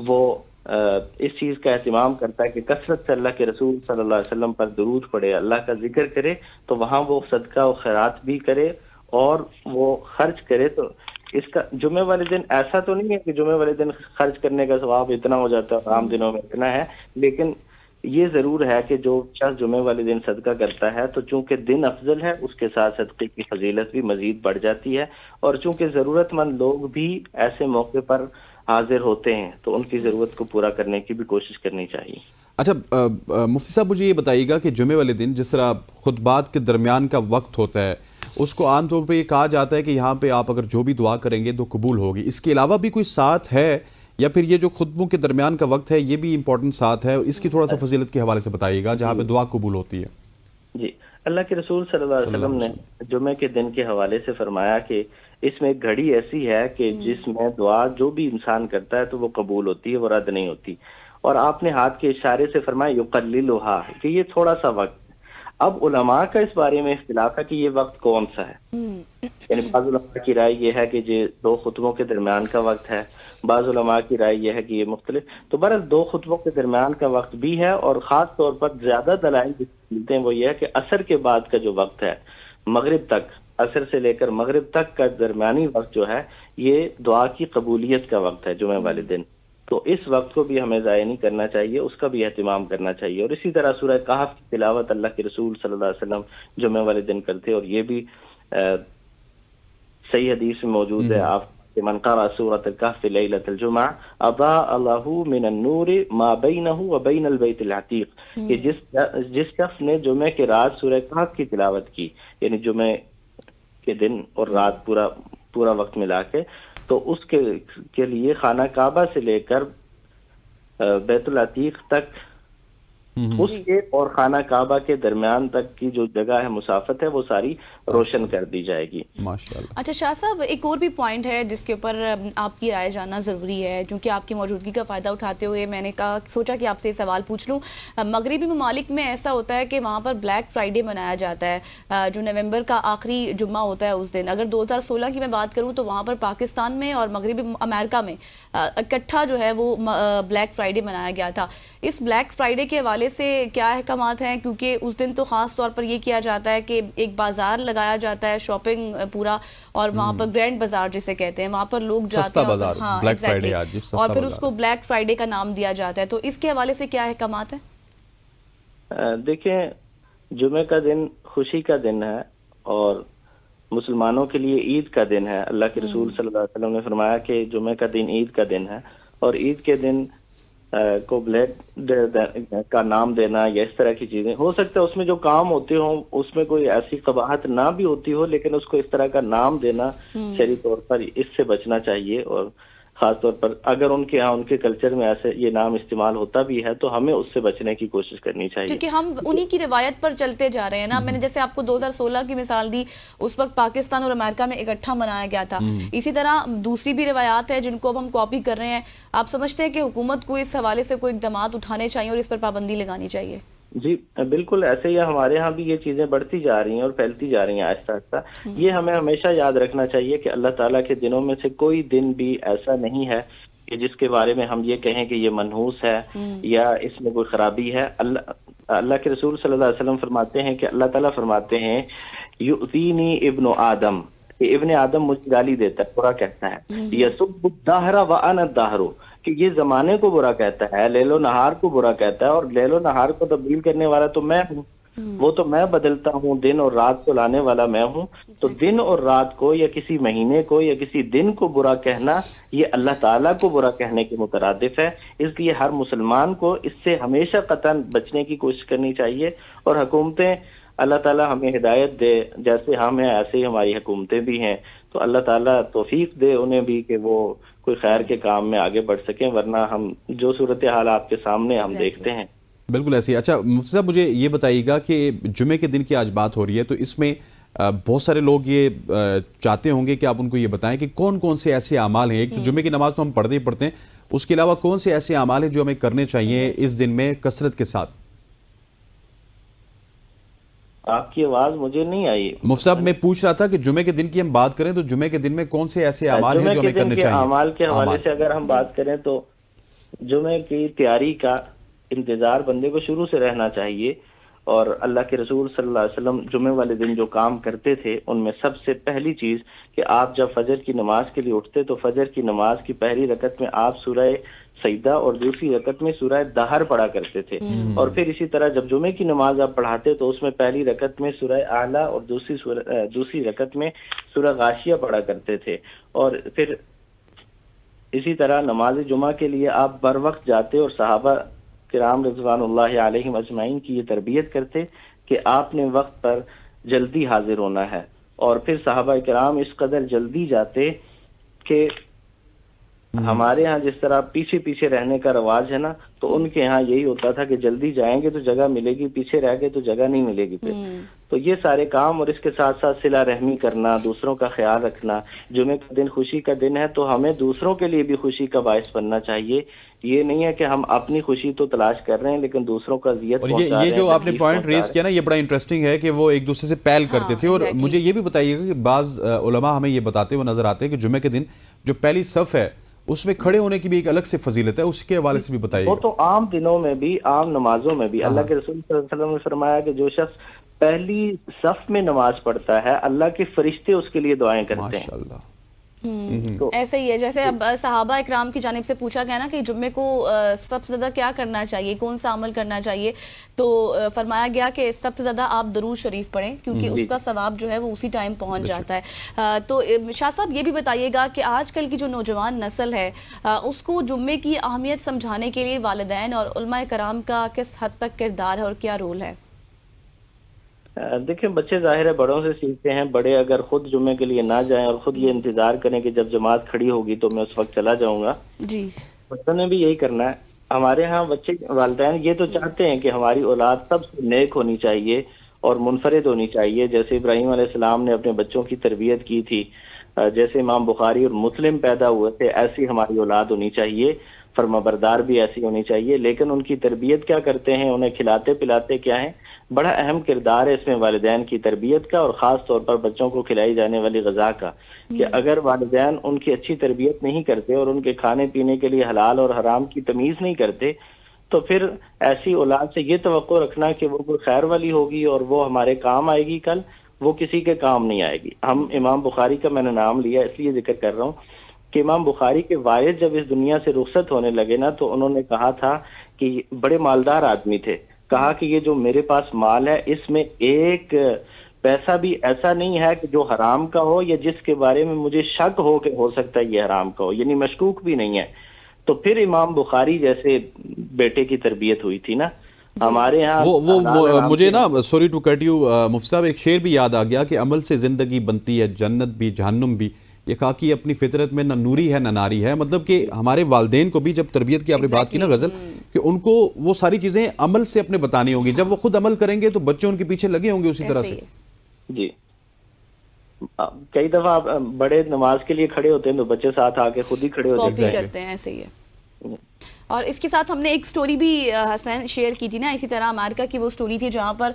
S7: وہ اس چیز کا اہتمام کرتا ہے کہ کثرت سے اللہ کے رسول صلی اللہ علیہ وسلم پر درود پڑھے، اللہ کا ذکر کرے، تو وہاں وہ صدقہ و خیرات بھی کرے اور وہ خرچ کرے. تو اس کا جمعے والے دن ایسا تو نہیں ہے کہ جمعے والے دن خرچ کرنے کا ثواب اتنا ہو جاتا ہے اور عام دنوں میں اتنا ہے، لیکن یہ ضرور ہے کہ جو شخص جمعے والے دن صدقہ کرتا ہے تو چونکہ دن افضل ہے، اس کے ساتھ صدقے کی فضیلت بھی مزید بڑھ جاتی ہے، اور چونکہ ضرورت مند لوگ بھی ایسے موقع پر حاضر ہوتے ہیں تو ان کی ضرورت کو پورا کرنے کی بھی کوشش کرنی چاہیے.
S2: اچھا مفتی صاحب مجھے یہ بتائیے گا کہ جمعے والے دن جس طرح خطبات کے درمیان کا وقت ہوتا ہے اس کو عام طور پہ یہ کہا جاتا ہے کہ یہاں پہ آپ اگر جو بھی دعا کریں گے تو قبول ہوگی، اس کے علاوہ بھی کوئی ساتھ ہے یا پھر یہ جو خطبوں کے درمیان کا وقت ہے یہ بھی امپورٹنٹ ساتھ ہے؟ اس کی تھوڑا سا فضیلت کے حوالے سے بتائیے گا جہاں پہ دعا قبول ہوتی ہے.
S7: جی، اللہ کے رسول صلی اللہ علیہ وسلم نے جمعے کے دن کے حوالے سے فرمایا کہ اس میں ایک گھڑی ایسی ہے کہ جس میں دعا جو بھی انسان کرتا ہے تو وہ قبول ہوتی ہے، وہ رد نہیں ہوتی. اور آپ نے ہاتھ کے اشارے سے فرمایا یقللھا، کہ یہ تھوڑا سا وقت. اب علماء کا اس بارے میں اختلاف ہے کہ یہ وقت کون سا ہے. یعنی بعض علماء کی رائے یہ ہے کہ یہ 2 خطبوں کے درمیان کا وقت ہے، بعض علماء کی رائے یہ ہے کہ یہ مختلف. تو بہرحال 2 خطبوں کے درمیان کا وقت بھی ہے، اور خاص طور پر زیادہ دلائل جس ملتے ہیں وہ یہ ہے کہ عصر کے بعد کا جو وقت ہے، مغرب تک، عصر سے لے کر مغرب تک کا درمیانی وقت جو ہے یہ دعا کی قبولیت کا وقت ہے جمعے والے دن. تو اس وقت کو بھی ہمیں ضائع نہیں کرنا چاہیے، اس کا بھی اہتمام کرنا چاہیے. اور اسی طرح سورہ کہف کی تلاوت اللہ کے رسول صلی اللہ علیہ وسلم جمعے والے دن کرتے، اور یہ بھی صحیح حدیث میں موجود ہے. آپ من قرأ سورۃ الکہف لیلۃ الجمعہ اضاء لہ من النور ما بینہ وبین البیت العتیق، کہ جس شخص نے جمعے کے رات سورہ کہف کی تلاوت کی، یعنی جمعے کے دن اور رات پورا وقت ملا کے، تو اس کے لیے خانہ کعبہ سے لے کر بیت العتیق تک، اس کے اور خانہ کعبہ کے درمیان تک کی جو جگہ ہے مسافت ہے وہ ساری روشن کر دی جائے گی.
S2: ماشاءاللہ.
S1: اچھا شاہ صاحب، ایک اور بھی پوائنٹ ہے جس کے اوپر آپ کی رائے جاننا ضروری ہے، کیونکہ آپ کی موجودگی کا فائدہ اٹھاتے ہوئے میں نے سوچا کہ آپ سے یہ سوال پوچھ لوں. مغربی ممالک میں ایسا ہوتا ہے کہ وہاں پر بلیک فرائیڈے منایا جاتا ہے جو نومبر کا آخری جمعہ ہوتا ہے اس دن. اگر 2016 کی میں بات کروں تو وہاں پر پاکستان میں اور مغربی امریکہ میں اکٹھا جو ہے وہ بلیک فرائیڈے منایا گیا تھا. اس بلیک فرائیڈے کے حوالے سے کیا احکامات ہیں؟ کیونکہ اس دن تو خاص طور پر یہ کیا جاتا ہے کہ ایک بازار لگایا جاتا ہے، شاپنگ پورا، اور وہاں پر گرینڈ بازار جسے کہتے ہیں، وہاں پر لوگ جاتے ہیں، ہاں ایگزیکٹلی، اور پھر اس کو بلیک فرائیڈے کا نام دیا جاتا ہے. تو اس کے حوالے سے کیا احکامات ہیں؟
S7: دیکھیں، جمعے کا دن خوشی کا دن ہے اور مسلمانوں کے لیے عید کا دن ہے. اللہ کے رسول صلی اللہ علیہ وسلم نے فرمایا کہ جمعے کا دن عید کا دن ہے، اور عید کے دن کو بلیک کا نام دینا یا اس طرح کی چیزیں، ہو سکتا ہے اس میں جو کام ہوتے ہوں اس میں کوئی ایسی قباحت نہ بھی ہوتی ہو، لیکن اس کو اس طرح کا نام دینا شرعی طور پر اس سے بچنا چاہیے. اور خاص طور پر اگر ان کے یہاں ان کے کلچر میں ایسے یہ نام استعمال ہوتا بھی ہے تو ہمیں اس سے بچنے کی کوشش کرنی چاہیے،
S1: کیونکہ ہم انہی کی روایت پر چلتے جا رہے ہیں نا. میں نے جیسے آپ کو 2016 کی مثال دی، اس وقت پاکستان اور امریکہ میں اکٹھا منایا گیا تھا. اسی طرح دوسری بھی روایات ہیں جن کو اب ہم کاپی کر رہے ہیں. آپ سمجھتے ہیں کہ حکومت کو اس حوالے سے کوئی اقدامات اٹھانے چاہیے اور اس پر پابندی لگانی چاہیے؟
S7: جی بالکل، ایسے ہی ہمارے ہاں بھی یہ چیزیں بڑھتی جا رہی ہیں اور پھیلتی جا رہی ہیں آہستہ آہستہ. یہ ہمیں ہمیشہ یاد رکھنا چاہیے کہ اللہ تعالیٰ کے دنوں میں سے کوئی دن بھی ایسا نہیں ہے کہ جس کے بارے میں ہم یہ کہیں کہ یہ منحوس ہے یا اس میں کوئی خرابی ہے. اللہ کے رسول صلی اللہ علیہ وسلم فرماتے ہیں کہ اللہ تعالیٰ فرماتے ہیں یؤذینی ابن آدم، کہ ابن آدم مجھے گالی دیتا ہے، برا کہتا ہے. یسب الدہر وانا الدہر، کہ یہ زمانے کو برا کہتا ہے، لیل و نہار کو برا کہتا ہے، اور لیل و نہار کو تبدیل کرنے والا تو میں ہوں، وہ تو میں بدلتا ہوں، دن اور رات کو لانے والا میں ہوں. تو دن اور رات کو یا کسی مہینے کو یا کسی دن کو برا کہنا یہ اللہ تعالیٰ کو برا کہنے کے مترادف ہے. اس لیے ہر مسلمان کو اس سے ہمیشہ قطعاً بچنے کی کوشش کرنی چاہیے. اور حکومتیں، اللہ تعالیٰ ہمیں ہدایت دے، جیسے ہم ہیں ایسے ہی ہماری حکومتیں بھی ہیں، تو اللہ تعالیٰ توفیق دے انہیں بھی کہ وہ کوئی خیر کے کام میں آگے بڑھ سکیں، ورنہ ہم جو صورتحال آپ کے سامنے ہم دیکھتے ہیں.
S2: بالکل ایسی. اچھا مفتی صاحب، مجھے یہ بتائیے گا کہ جمعے کے دن کی آج بات ہو رہی ہے تو اس میں بہت سارے لوگ یہ چاہتے ہوں گے کہ آپ ان کو یہ بتائیں کہ کون کون سے ایسے اعمال ہیں. ایک تو جمعے کی نماز تو ہم پڑھتے ہی پڑھتے ہیں، اس کے علاوہ کون سے ایسے اعمال ہیں جو ہمیں کرنے چاہیے اس دن میں کثرت کے ساتھ؟
S7: آپ کی آواز مجھے نہیں آئی
S2: مفتی صاحب. میں پوچھ رہا تھا کہ جمعے کے دن کی ہم بات کریں تو جمعے کے دن میں کون سے ایسے اعمال ہیں جو ہمیں کرنے چاہیے؟
S7: اعمال کے حوالے سے اگر ہم بات کریں تو جمعے کی تیاری کا انتظار بندے کو شروع سے رہنا چاہیے، اور اللہ کے رسول صلی اللہ علیہ وسلم جمعے والے دن جو کام کرتے تھے ان میں سب سے پہلی چیز کہ آپ جب فجر کی نماز کے لیے اٹھتے تو فجر کی نماز کی پہلی رکعت میں آپ سورہ سجدہ اور دوسری رکعت میں سورہ دہر پڑھا کرتے تھے، اور پھر اسی طرح جب جمعے کی نماز آپ پڑھاتے تو اس میں پہلی رکعت میں سورہ اعلیٰ اور دوسری رکعت میں سورہ غاشیہ پڑھا کرتے تھے، اور پھر اسی طرح نماز جمعہ کے لیے آپ بر وقت جاتے اور صحابہ کرام رضوان اللہ علیہم اجمعین کی یہ تربیت کرتے کہ آپ نے وقت پر جلدی حاضر ہونا ہے، اور پھر صحابہ کرام اس قدر جلدی جاتے کہ ہمارے ہاں جس طرح پیچھے پیچھے رہنے کا رواج ہے نا، تو ان کے ہاں یہی ہوتا تھا کہ جلدی جائیں گے تو جگہ ملے گی، پیچھے رہ گئے تو جگہ نہیں ملے گی پھر۔ تو یہ سارے کام، اور اس کے ساتھ ساتھ صلہ رحمی کرنا، دوسروں کا خیال رکھنا۔ جمعے کا دن خوشی کا دن ہے تو ہمیں دوسروں کے لیے بھی خوشی کا باعث بننا چاہیے، یہ نہیں ہے کہ ہم اپنی خوشی تو تلاش کر رہے ہیں لیکن دوسروں کا اذیت پہنچا رہے ہیں۔
S2: یہ جو آپ نے پوائنٹ ریز کیا نا، یہ بڑا انٹرسٹنگ ہے کہ وہ ایک دوسرے سے پہل کرتے تھے، اور مجھے یہ بھی بتائیے گا کہ بعض علماء ہمیں یہ بتاتے ہوئے نظر آتے ہیں کہ جمعے کے دن جو پہلی صف ہے اس میں کھڑے ہونے کی بھی ایک الگ سے فضیلت ہے، اس کے حوالے سے بھی بتائیے گا۔
S7: وہ تو عام دنوں میں بھی، عام نمازوں میں بھی اللہ کے رسول صلی اللہ علیہ وسلم نے فرمایا کہ جو شخص پہلی صف میں نماز پڑھتا ہے اللہ کے فرشتے اس کے لیے دعائیں کرتے ہیں۔
S2: ماشاءاللہ۔
S1: ایسا ہی ہے جیسے اب صحابہ اکرام کی جانب سے پوچھا گیا نا کہ جمعے کو سب سے زیادہ کیا کرنا چاہیے، کون سا عمل کرنا چاہیے، تو فرمایا گیا کہ سب سے زیادہ آپ درود شریف پڑھیں کیونکہ اس کا ثواب جو ہے وہ اسی ٹائم پہنچ جاتا ہے۔ تو شاہ صاحب یہ بھی بتائیے گا کہ آج کل کی جو نوجوان نسل ہے اس کو جمعے کی اہمیت سمجھانے کے لیے والدین اور علماء کرام کا کس حد تک کردار ہے اور کیا رول ہے؟
S7: دیکھیں بچے ظاہر ہے بڑوں سے سیکھتے ہیں، بڑے اگر خود جمعے کے لیے نہ جائیں اور خود یہ انتظار کریں کہ جب جماعت کھڑی ہوگی تو میں اس وقت چلا جاؤں گا،
S1: جی
S7: بچوں نے بھی یہی کرنا ہے۔ ہمارے ہاں بچے والدین یہ تو چاہتے ہیں کہ ہماری اولاد سب سے نیک ہونی چاہیے اور منفرد ہونی چاہیے، جیسے ابراہیم علیہ السلام نے اپنے بچوں کی تربیت کی تھی، جیسے امام بخاری اور مسلم پیدا ہوئے تھے، ایسی ہماری اولاد ہونی چاہیے، فرما بردار بھی ایسی ہونی چاہیے۔ لیکن ان کی تربیت کیا کرتے ہیں، انہیں کھلاتے پلاتے کیا ہیں، بڑا اہم کردار ہے اس میں والدین کی تربیت کا، اور خاص طور پر بچوں کو کھلائی جانے والی غذا کا، کہ اگر والدین ان کی اچھی تربیت نہیں کرتے اور ان کے کھانے پینے کے لیے حلال اور حرام کی تمیز نہیں کرتے تو پھر ایسی اولاد سے یہ توقع رکھنا کہ وہ کوئی خیر والی ہوگی اور وہ ہمارے کام آئے گی، کل وہ کسی کے کام نہیں آئے گی۔ ہم امام بخاری کا میں نے نام لیا اس لیے ذکر کر رہا ہوں کہ امام بخاری کے والد جب اس دنیا سے رخصت ہونے لگے نا تو انہوں نے کہا تھا کہ بڑے مالدار آدمی تھے، کہا کہ یہ جو میرے پاس مال ہے اس میں ایک پیسہ بھی ایسا نہیں ہے کہ جو حرام کا ہو یا جس کے بارے میں مجھے شک ہو کہ ہو سکتا ہے یہ حرام کا ہو، یعنی مشکوک بھی نہیں ہے۔ تو پھر امام بخاری جیسے بیٹے کی تربیت ہوئی تھی نا ہمارے ہاں۔
S2: وہ مجھے نا سوری ٹو کٹ یو مفتی صاحب، ایک شعر بھی یاد آ گیا کہ عمل سے زندگی بنتی ہے جنت بھی جہنم بھی، یہ کہا کہ اپنی فطرت میں نہ نوری ہے نہ ناری ہے۔ مطلب کہ ہمارے والدین کو بھی جب تربیت کی آپ نے بات کی نا غزل، کہ ان کو وہ ساری چیزیں عمل سے اپنے بتانی ہوں گی، جب وہ خود عمل کریں گے تو بچے ان کے پیچھے لگے ہوں گے اسی طرح سے۔
S7: جی کئی دفعہ بڑے نماز کے لیے کھڑے ہوتے ہیں تو بچے ساتھ آ کے خود ہی کھڑے ہوتے ہیں،
S1: کاپی کرتے ہیں، ایسے ہی ہے۔ اور اس کے ساتھ ہم نے ایک سٹوری بھی حسین شیئر کی تھی نا، اسی طرح امریکہ کی وہ سٹوری تھی جہاں پر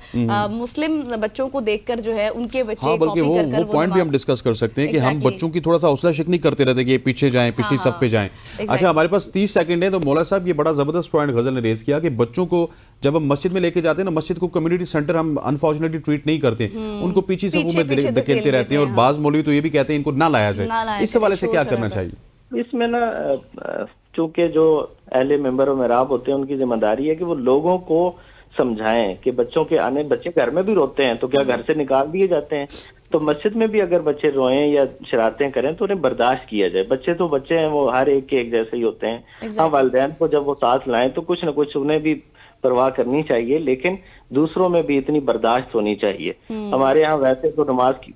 S1: مسلم بچوں کو دیکھ کر جو ہے ان کے بچے
S2: ہاں، بلکہ وہ پوائنٹ بھی ہم ڈسکس کر سکتے ہیں کہ ہم بچوں کی تھوڑا سا حوصلہ شکنی کرتے رہتے کہ یہ پیچھے جائیں، پچھلی صف پہ جائیں۔ اچھا ہمارے پاس 30 سیکنڈ ہے تو مولا صاحب یہ بڑا زبردست پوائنٹ غزل نے ریز کیا کہ بچوں کو جب ہم مسجد میں لے کے جاتے ہیں نا، مسجد کو کمیونٹی سینٹر ہم انفارچونیٹلی ٹریٹ نہیں کرتے، ان کو پیچھے صفوں میں دھکیلتے رہتے ہیں، اور بعض مولوی تو یہ بھی کہتے ہیں ان کو نہ لایا جائے۔ اس حوالے سے کیا کرنا چاہیے؟
S7: اس میں نا چونکہ جو اہل ممبر و محراب ہوتے ہیں ان کی ذمہ داری ہے کہ وہ لوگوں کو سمجھائیں کہ بچوں کے آنے، بچے گھر میں بھی روتے ہیں تو کیا گھر سے نکال دیے جاتے ہیں؟ تو مسجد میں بھی اگر بچے روئیں یا شرارتیں کریں تو انہیں برداشت کیا جائے۔ بچے تو بچے ہیں، وہ ہر ایک کے ایک جیسے ہی ہوتے ہیں۔ ہاں والدین کو جب وہ ساتھ لائیں تو کچھ نہ کچھ انہیں بھی پرواہ کرنی چاہیے، لیکن دوسروں میں بھی اتنی برداشت ہونی چاہیے۔ ہمارے ہاں ویسے تو نماز کی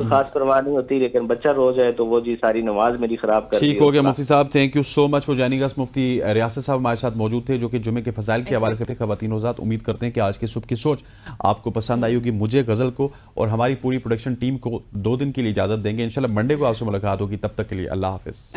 S7: خاص پرواہ نہیں ہوتی، لیکن بچہ رو جائے تو وہ جی ساری نماز میری خراب کر دی۔
S2: ٹھیک ہو گیا مفتی صاحب، thank you so much for joining us. Mufti Riyasat صاحب ہمارے ساتھ موجود تھے جو کہ جمعے کے فضائل کے حوالے سے تھے۔ خواتین حضرات، امید کرتے ہیں کہ آج کے صبح کی سوچ آپ کو پسند آئی ہوگی۔ مجھے غزل کو اور ہماری پوری پروڈکشن ٹیم کو 2 دن کے لیے اجازت دیں گے، انشاءاللہ منڈے کو آپ سے ملاقات ہوگی، تب تک کے لیے اللہ حافظ۔